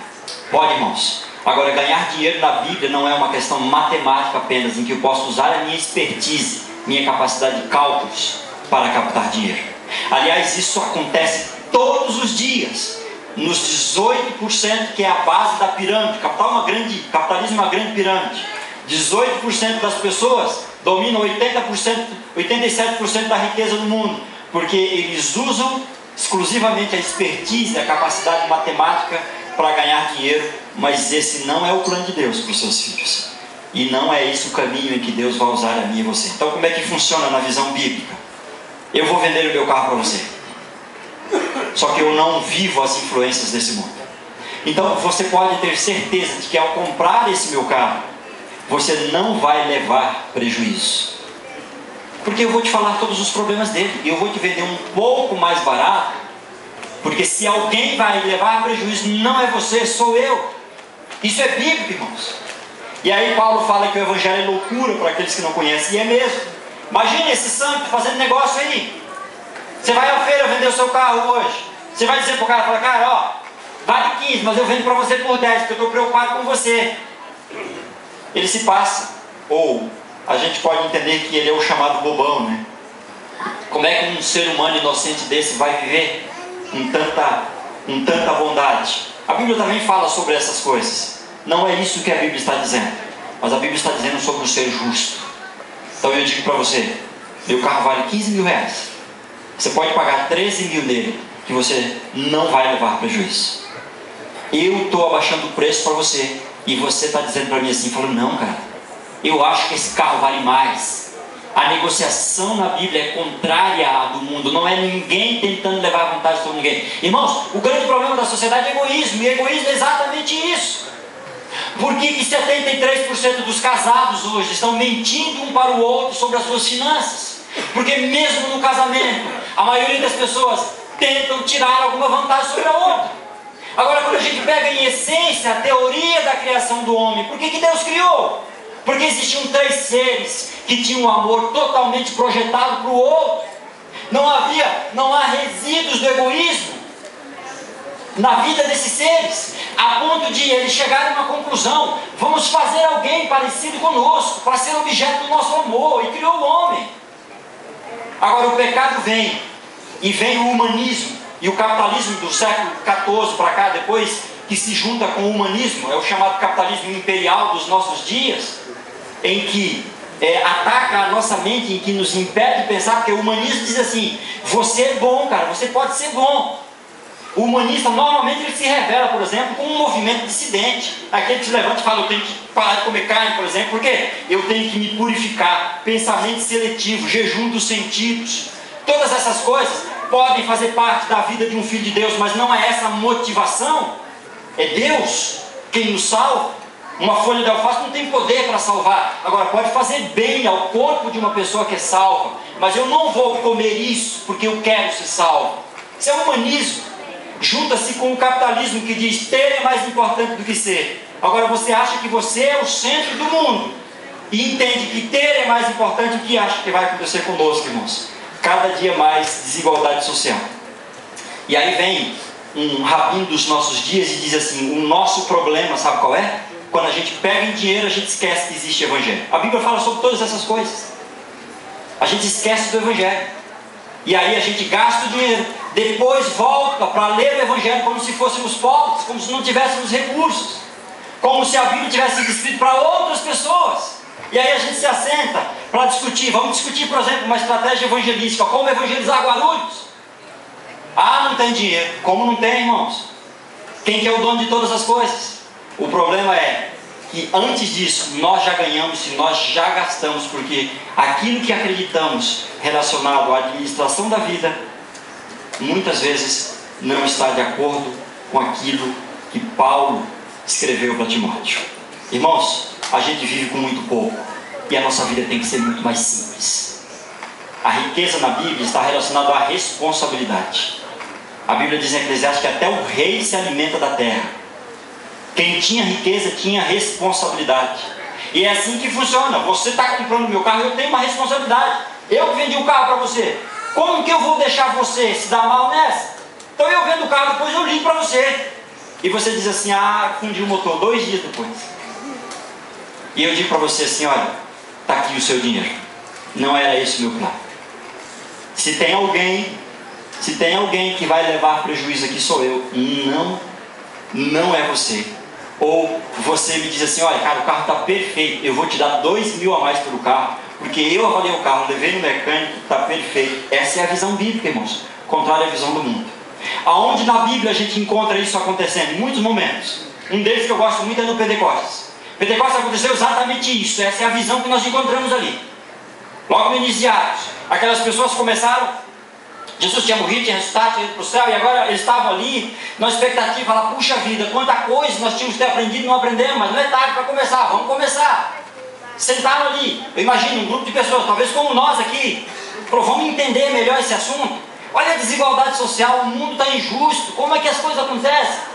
Pode, irmãos. Agora, ganhar dinheiro na Bíblia não é uma questão matemática apenas, em que eu posso usar a minha expertise, minha capacidade de cálculos para captar dinheiro. Aliás, isso acontece todos os dias. nos 18% que é a base da pirâmide. Capitalismo é uma grande pirâmide. 18% das pessoas dominam 80%, 87% da riqueza do mundo, porque eles usam exclusivamente a expertise, a capacidade matemática para ganhar dinheiro, mas esse não é o plano de Deus para os seus filhos. E não é esse o caminho em que Deus vai usar a mim e você. Então como é que funciona na visão bíblica? Eu vou vender o meu carro para você, só que eu não vivo as influências desse mundo. Então você pode ter certeza de que ao comprar esse meu carro, você não vai levar prejuízo, porque eu vou te falar todos os problemas dele, e eu vou te vender um pouco mais barato, porque se alguém vai levar prejuízo, não é você, sou eu. Isso é bíblico, irmãos. E aí Paulo fala que o evangelho é loucura para aqueles que não conhecem, e é mesmo. Imagina esse santo fazendo negócio aí. Você vai à feira vender o seu carro hoje, você vai dizer para o cara, fala, cara, ó, vale 15, mas eu vendo para você por 10, porque eu estou preocupado com você. Ele se passa. Ou a gente pode entender que ele é o chamado bobão, né? Como é que um ser humano inocente desse vai viver com tanta bondade? A Bíblia também fala sobre essas coisas. Não é isso que a Bíblia está dizendo, mas a Bíblia está dizendo sobre o ser justo. Então eu digo para você, meu carro vale 15 mil reais, você pode pagar 13 mil nele, que você não vai levar prejuízo. Eu estou abaixando o preço para você, e você está dizendo para mim assim, falando, não cara, eu acho que esse carro vale mais. A negociação na Bíblia é contrária à do mundo, não é ninguém tentando levar vantagem sobre ninguém. Irmãos, o grande problema da sociedade é egoísmo, e egoísmo é exatamente isso. Por que 73% dos casados hoje estão mentindo um para o outro sobre as suas finanças? Porque mesmo no casamento, a maioria das pessoas tentam tirar alguma vantagem sobre a outra. Agora, quando a gente pega em essência a teoria da criação do homem, por que Deus criou? Porque existiam 3 seres que tinham um amor totalmente projetado para o outro. Não há resíduos do egoísmo na vida desses seres, a ponto de eles chegarem a uma conclusão: vamos fazer alguém parecido conosco, para ser objeto do nosso amor, e criou o homem. Agora o pecado vem, e vem o humanismo, e o capitalismo do século XIV para cá, depois que se junta com o humanismo, é o chamado capitalismo imperial dos nossos dias, em que ataca a nossa mente, em que nos impede de pensar, porque o humanismo diz assim: você é bom, cara, você pode ser bom. O humanista, normalmente, ele se revela, por exemplo, como um movimento dissidente. Aquele que se levanta e fala, eu tenho que parar de comer carne, por exemplo, porque eu tenho que me purificar. Pensamento seletivo, jejum dos sentidos. Todas essas coisas podem fazer parte da vida de um filho de Deus, mas não é essa a motivação. É Deus quem nos salva. Uma folha de alface não tem poder para salvar. Agora, pode fazer bem ao corpo de uma pessoa que é salva, mas eu não vou comer isso porque eu quero ser salvo. Isso é humanismo. Junta-se com o capitalismo que diz ter é mais importante do que ser. Agora você acha que você é o centro do mundo e entende que ter é mais importante. O que acha que vai acontecer conosco, irmãos? Cada dia mais desigualdade social. E aí vem um rabino dos nossos dias e diz assim: o nosso problema, sabe qual é? Quando a gente pega em dinheiro, a gente esquece que existe evangelho. A Bíblia fala sobre todas essas coisas. A gente esquece do evangelho. E aí a gente gasta o dinheiro, depois volta para ler o evangelho como se fôssemos pobres, como se não tivéssemos recursos, como se a Bíblia tivesse sido escrita para outras pessoas. E aí a gente se assenta para discutir. Vamos discutir, por exemplo, uma estratégia evangelística, como evangelizar Guarulhos. Ah, não tem dinheiro. Como não tem, irmãos? Quem que é o dono de todas as coisas? O problema é que antes disso nós já ganhamos e nós já gastamos, porque aquilo que acreditamos relacionado à administração da vida muitas vezes não está de acordo com aquilo que Paulo escreveu para Timóteo. Irmãos, a gente vive com muito pouco e a nossa vida tem que ser muito mais simples. A riqueza na Bíblia está relacionada à responsabilidade. A Bíblia diz em Eclesiastes que até o rei se alimenta da terra. Quem tinha riqueza tinha responsabilidade. E é assim que funciona. Você está comprando meu carro, eu tenho uma responsabilidade. Eu que vendi o carro para você. Como que eu vou deixar você se dar mal nessa? Então eu vendo o carro, depois eu ligo para você. E você diz assim: ah, fundi o motor 2 dias depois. E eu digo para você assim: olha, está aqui o seu dinheiro. Não era esse o meu plano. Se tem alguém Se tem alguém que vai levar prejuízo aqui, sou eu. Não é você. Ou você me diz assim, olha, cara, o carro está perfeito, eu vou te dar 2.000 a mais pelo carro, porque eu avaliei o carro, levei no mecânico, está perfeito. Essa é a visão bíblica, irmãos, contrária à visão do mundo. Aonde na Bíblia a gente encontra isso acontecendo? Em muitos momentos. Um deles que eu gosto muito é no Pentecostes. Pentecostes aconteceu exatamente isso. Essa é a visão que nós encontramos ali. Logo no início de Atos, aquelas pessoas começaram, Jesus tinha morrido, tinha ressuscitado, tinha ido para o céu, e agora eles estavam ali na expectativa, lá, puxa vida, quanta coisa nós tínhamos que ter aprendido, não aprendemos, mas não é tarde para começar, vamos começar. Sentaram ali, eu imagino um grupo de pessoas, talvez como nós aqui, vamos entender melhor esse assunto. Olha a desigualdade social, o mundo está injusto, como é que as coisas acontecem?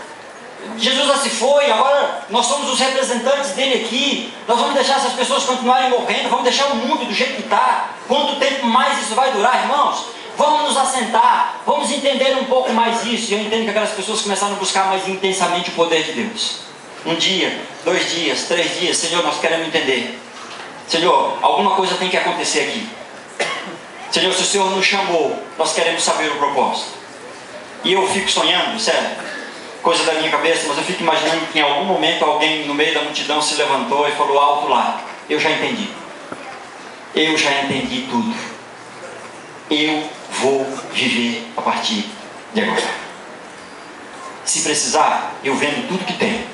Jesus já se foi, agora nós somos os representantes dele aqui, nós vamos deixar essas pessoas continuarem morrendo, vamos deixar o mundo do jeito que está. Quanto tempo mais isso vai durar, irmãos? Vamos nos assentar, vamos entender um pouco mais isso. E eu entendo que aquelas pessoas começaram a buscar mais intensamente o poder de Deus. Um dia, 2 dias, 3 dias, Senhor, nós queremos entender. Senhor, alguma coisa tem que acontecer aqui. Senhor, se o Senhor nos chamou, nós queremos saber o propósito. E eu fico sonhando, sério, coisa da minha cabeça, mas eu fico imaginando que em algum momento alguém no meio da multidão se levantou e falou alto lá, eu já entendi. Eu já entendi tudo. Eu vou viver a partir de agora. Se precisar, eu vendo tudo que tenho.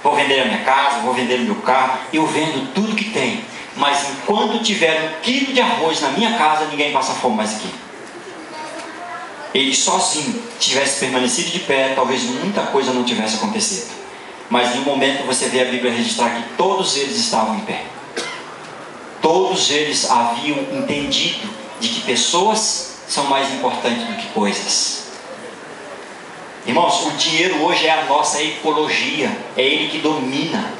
Vou vender a minha casa, vou vender o meu carro, eu vendo tudo que tenho. Mas enquanto tiver 1 quilo de arroz na minha casa, ninguém passa fome mais aqui. Ele sozinho tivesse permanecido de pé, talvez muita coisa não tivesse acontecido. Mas em um momento você vê a Bíblia registrar que todos eles estavam em pé. Todos eles haviam entendido de que pessoas são mais importantes do que coisas. Irmãos, o dinheiro hoje é a nossa ecologia, é ele que domina.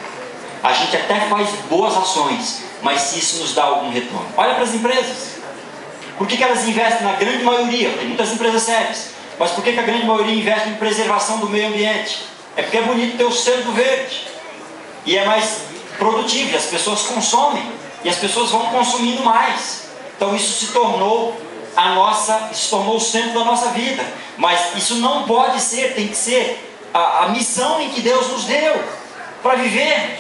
A gente até faz boas ações, mas se isso nos dá algum retorno. Olha para as empresas. Por que elas investem na grande maioria? Tem muitas empresas sérias, mas por que a grande maioria investe em preservação do meio ambiente? É porque é bonito ter o selo do verde, e é mais produtivo, e as pessoas consomem, e as pessoas vão consumindo mais. Então isso se tornou o centro da nossa vida. Mas isso não pode ser, tem que ser a missão em que Deus nos deu para viver.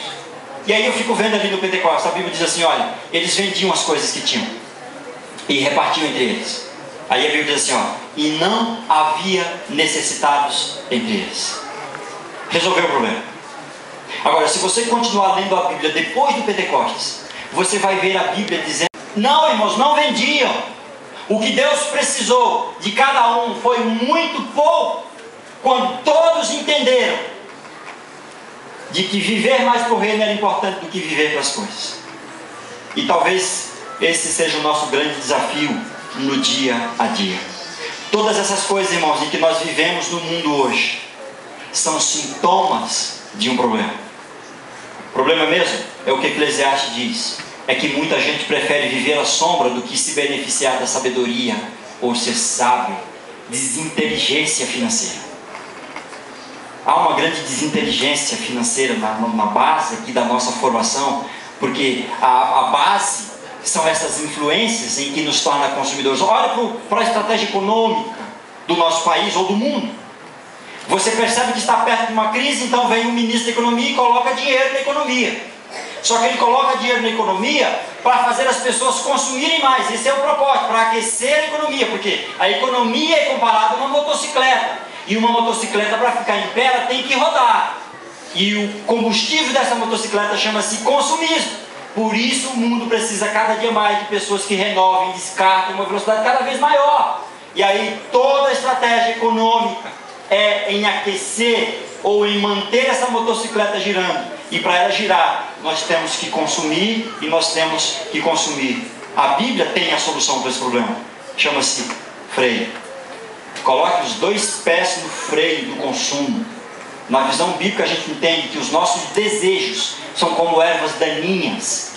E aí eu fico vendo ali no Pentecostes, a Bíblia diz assim, olha, eles vendiam as coisas que tinham e repartiam entre eles. Aí a Bíblia diz assim, ó, e não havia necessitados entre eles. Resolveu o problema. Agora, se você continuar lendo a Bíblia depois do Pentecostes, você vai ver a Bíblia dizendo, não, irmãos, não vendiam. O que Deus precisou de cada um foi muito pouco, quando todos entenderam de que viver mais para o reino era importante do que viver para as coisas. E talvez esse seja o nosso grande desafio no dia a dia. Todas essas coisas, irmãos, em que nós vivemos no mundo hoje, são sintomas de um problema. O problema mesmo é o que Eclesiastes diz, é que muita gente prefere viver à sombra do que se beneficiar da sabedoria, ou ser sábio. Desinteligência financeira. Há uma grande desinteligência financeira na base aqui da nossa formação, porque a base são essas influências em que nos torna consumidores. Olha para a estratégia econômica do nosso país ou do mundo. Você percebe que está perto de uma crise, então vem o ministro da economia e coloca dinheiro na economia. Só que ele coloca dinheiro na economia para fazer as pessoas consumirem mais. Esse é o propósito, para aquecer a economia, porque a economia é comparada a uma motocicleta. E uma motocicleta, para ficar em pé, ela tem que rodar. E o combustível dessa motocicleta chama-se consumismo. Por isso o mundo precisa cada dia mais de pessoas que renovem, descartem uma velocidade cada vez maior. E aí toda a estratégia econômica é em aquecer ou em manter essa motocicleta girando. E para ela girar, nós temos que consumir e nós temos que consumir. A Bíblia tem a solução para esse problema. Chama-se freio. Coloque os 2 pés no freio do consumo. Na visão bíblica a gente entende que os nossos desejos são como ervas daninhas.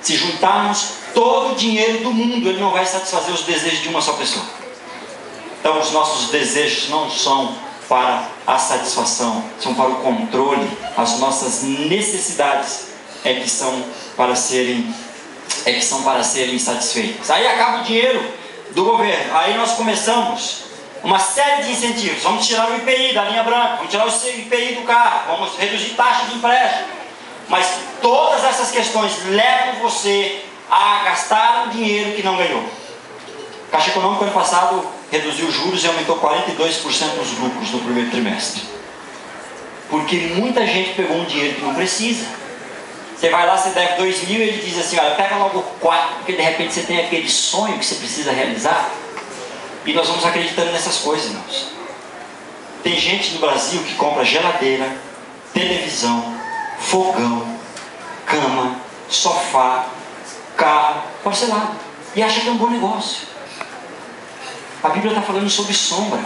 Se juntarmos todo o dinheiro do mundo, ele não vai satisfazer os desejos de uma só pessoa. Então os nossos desejos não são para a satisfação, são para o controle. As nossas necessidades é que são para serem satisfeitas. Aí acaba o dinheiro do governo. Aí nós começamos uma série de incentivos. Vamos tirar o IPI da linha branca, vamos tirar o IPI do carro, vamos reduzir taxa de empréstimo. Mas todas essas questões levam você a gastar um dinheiro que não ganhou. Caixa Econômica, ano passado, reduziu os juros e aumentou 42% os lucros no primeiro trimestre. Porque muita gente pegou um dinheiro que não precisa. Você vai lá, você deve 2 mil e ele diz assim, olha, pega logo 4, porque de repente você tem aquele sonho que você precisa realizar. E nós vamos acreditando nessas coisas, irmãos. Tem gente no Brasil que compra geladeira, televisão, fogão, cama, sofá, carro, parcelado. E acha que é um bom negócio. A Bíblia está falando sobre sombra,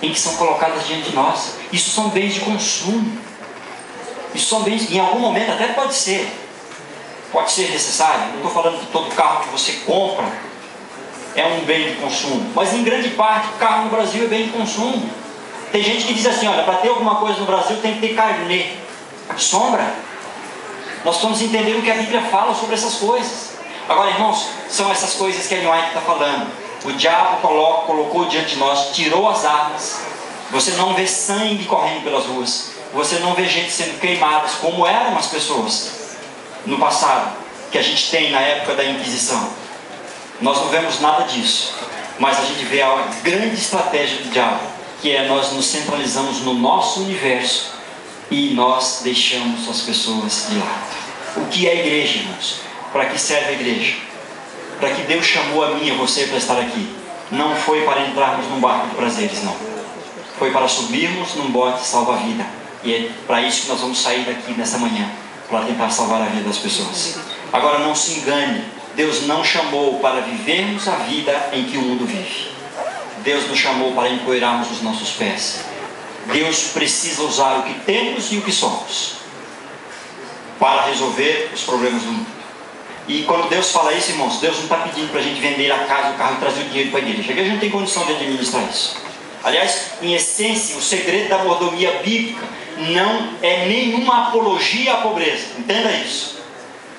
em que são colocadas diante de nós. Isso são bens de consumo. Isso são bens, em algum momento até pode ser necessário. Não estou falando que todo carro que você compra é um bem de consumo, mas em grande parte o carro no Brasil é bem de consumo. Tem gente que diz assim, olha, para ter alguma coisa no Brasil tem que ter carnê. Sombra. Nós precisamos entender o que a Bíblia fala sobre essas coisas. Agora, irmãos, são essas coisas que a White está falando. O diabo colocou diante de nós, tirou as armas. Você não vê sangue correndo pelas ruas. Você não vê gente sendo queimada, como eram as pessoas no passado, que a gente tem na época da Inquisição. Nós não vemos nada disso. Mas a gente vê a grande estratégia do diabo, que é nós nos centralizamos no nosso universo e nós deixamos as pessoas de lado. O que é a igreja, irmãos? Para que serve a igreja? Para que Deus chamou a mim e a você para estar aqui? Não foi para entrarmos num barco de prazeres, não. Foi para subirmos num bote salva-vida. E é para isso que nós vamos sair daqui nessa manhã, para tentar salvar a vida das pessoas. Agora não se engane, Deus não chamou para vivermos a vida em que o mundo vive. Deus nos chamou para empoeirarmos os nossos pés. Deus precisa usar o que temos e o que somos para resolver os problemas do mundo. E quando Deus fala isso, irmãos, Deus não está pedindo para a gente vender a casa, o carro e trazer o dinheiro para a igreja. A igreja não tem condição de administrar isso. Aliás, em essência, o segredo da mordomia bíblica não é nenhuma apologia à pobreza. Entenda isso.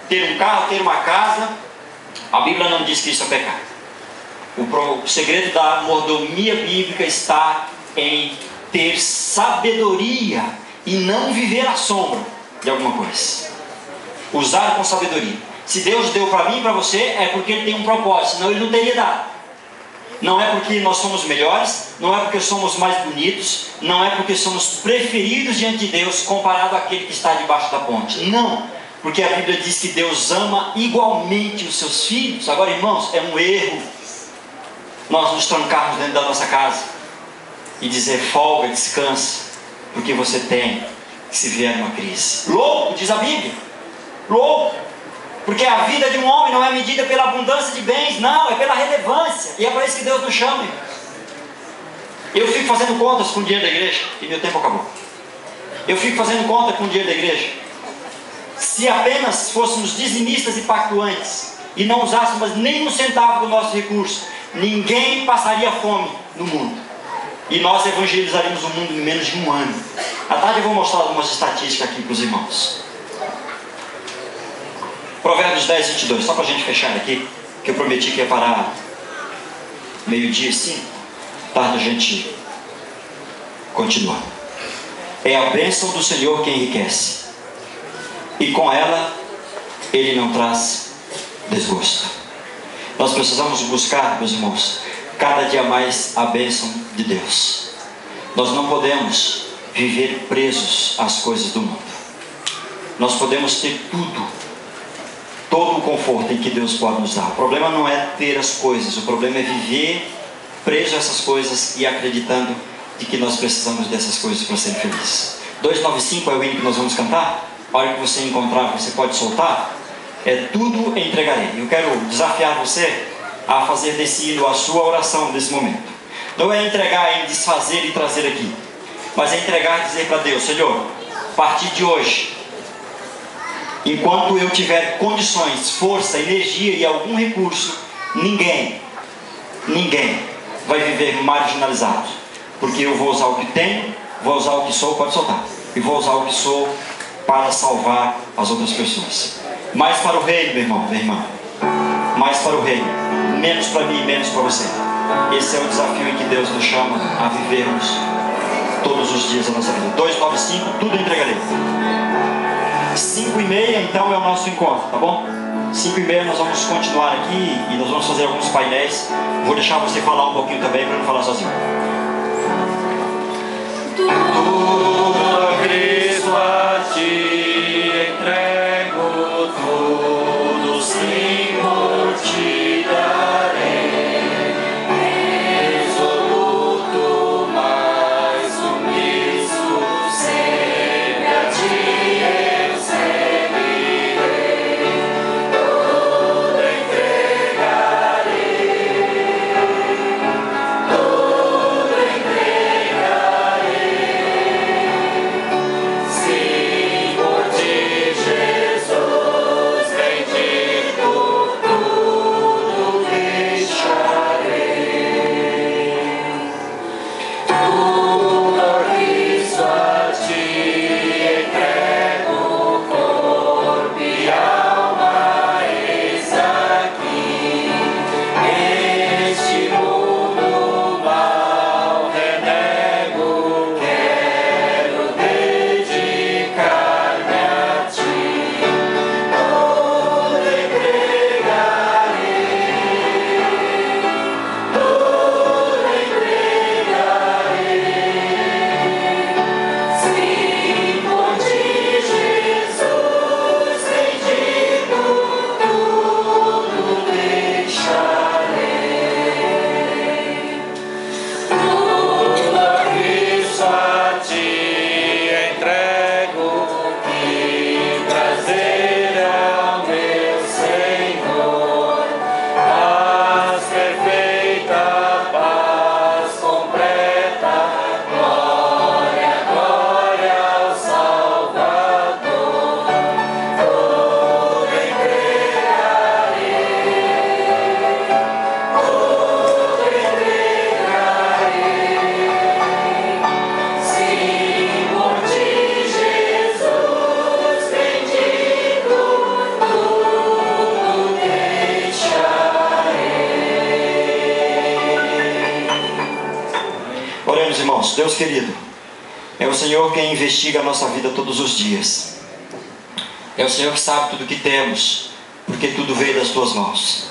Ter um carro, ter uma casa, a Bíblia não diz que isso é pecado. O segredo da mordomia bíblica está em ter sabedoria e não viver à sombra de alguma coisa. Usar com sabedoria. Se Deus deu para mim e para você, é porque Ele tem um propósito, senão Ele não teria dado. Não é porque nós somos melhores, não é porque somos mais bonitos, não é porque somos preferidos diante de Deus comparado àquele que está debaixo da ponte. Não, porque a Bíblia diz que Deus ama igualmente os seus filhos. Agora, irmãos, é um erro nós nos trancarmos dentro da nossa casa e dizer folga, descansa, porque você tem, se vier uma crise. Louco, diz a Bíblia. Louco. Porque a vida de um homem não é medida pela abundância de bens, não, é pela relevância. E é para isso que Deus nos chama. Eu fico fazendo contas com o dinheiro da igreja, e meu tempo acabou. Eu fico fazendo conta com o dinheiro da igreja. Se apenas fôssemos dizimistas e pactuantes, e não usássemos nem um centavo do nosso recurso, ninguém passaria fome no mundo. E nós evangelizaríamos o mundo em menos de um ano. À tarde eu vou mostrar algumas estatísticas aqui para os irmãos. Provérbios 10, 22, só para a gente fechar aqui, que eu prometi que ia parar meio-dia e 5, tarde a gente continua. É a bênção do Senhor que enriquece, e com ela Ele não traz desgosto. Nós precisamos buscar, meus irmãos, cada dia mais a bênção de Deus. Nós não podemos viver presos às coisas do mundo. Nós podemos ter tudo, todo o conforto em que Deus pode nos dar. O problema não é ter as coisas, o problema é viver preso a essas coisas e acreditando de que nós precisamos dessas coisas para ser felizes. 295 é o hino que nós vamos cantar. A hora que você encontrar, você pode soltar. É tudo entregarei. Eu quero desafiar você a fazer desse hino a sua oração nesse momento. Não é entregar e desfazer e trazer aqui, mas é entregar e dizer para Deus: Senhor, a partir de hoje, enquanto eu tiver condições, força, energia e algum recurso, ninguém vai viver marginalizado, porque eu vou usar o que tenho, vou usar o que sou, pode soltar, e vou usar o que sou para salvar as outras pessoas. Mais para o reino, meu irmão, minha irmã, mais para o reino, menos para mim e menos para você. Esse é o desafio em que Deus nos chama a vivermos todos os dias da nossa vida. 295, tudo entregarei. 5h30 então é o nosso encontro, tá bom? 5h30 nós vamos continuar aqui e nós vamos fazer alguns painéis. Vou deixar você falar um pouquinho também para não falar sozinho. Tudo a Cristo a ti entrego, tudo Senhor te darei, resoluto, mais sumiço, sempre a ti eu seguirei, tudo entregarei, tudo entregarei. Senhor de Jesus, bendito, tudo deixarei. Tudo a Cristo a ti entrego, corpo e alma, eis aqui. Este mundo mal renego, quero dedicar-me a ti. Tudo entregarei, tudo entregarei. Senhor de Jesus, bendito, tudo deixarei. Tudo a Cristo a ti entrego, que prazer ao meu Senhor, paz perfeita, paz completa, glória, glória ao Salvador. Tudo entregarei, tudo entregarei. Senhor de Jesus, bendito, tudo deixarei. Oremos, irmãos. Deus querido, é o Senhor quem investiga a nossa vida todos os dias. É o Senhor que sabe tudo o que temos, porque tudo veio das tuas mãos.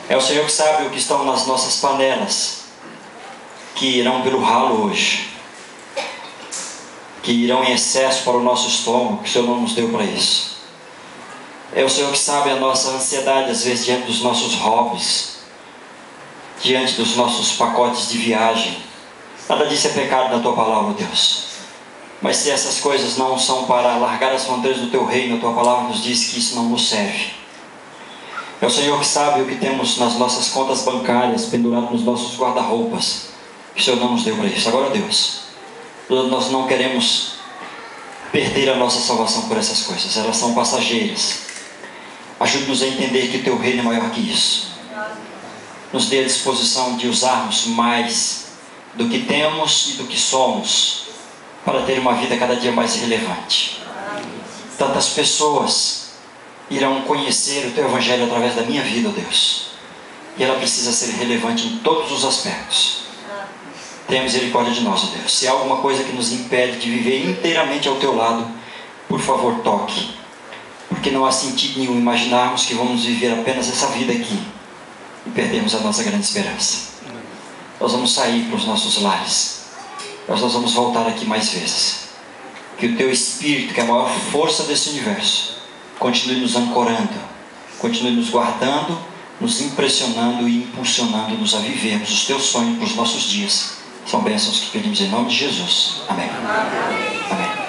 É o Senhor que sabe o que estão nas nossas panelas, que irão pelo ralo hoje, que irão em excesso para o nosso estômago, que o Senhor não nos deu para isso. É o Senhor que sabe a nossa ansiedade, às vezes, diante dos nossos hobbies, diante dos nossos pacotes de viagem. Nada disso é pecado na tua palavra, Deus. Mas se essas coisas não são para largar as fronteiras do teu reino, a tua palavra nos diz que isso não nos serve. É o Senhor que sabe o que temos nas nossas contas bancárias, pendurado nos nossos guarda-roupas, que o Senhor não nos deu para isso. Agora, Deus, nós não queremos perder a nossa salvação por essas coisas. Elas são passageiras. Ajude-nos a entender que o teu reino é maior que isso. Nos dê a disposição de usarmos mais do que temos e do que somos para ter uma vida cada dia mais relevante. Tantas pessoas irão conhecer o teu evangelho através da minha vida, ó Deus, e ela precisa ser relevante em todos os aspectos. Tenha misericórdia de nós, ó Deus. Se há alguma coisa que nos impede de viver inteiramente ao teu lado, por favor, toque, porque não há sentido nenhum imaginarmos que vamos viver apenas essa vida aqui e perdemos a nossa grande esperança. Nós vamos sair para os nossos lares, nós vamos voltar aqui mais vezes. Que o teu Espírito, que é a maior força desse universo, continue nos ancorando, continue nos guardando, nos impressionando e impulsionando-nos a vivermos os teus sonhos para os nossos dias. São bênçãos que pedimos em nome de Jesus. Amém. Amém.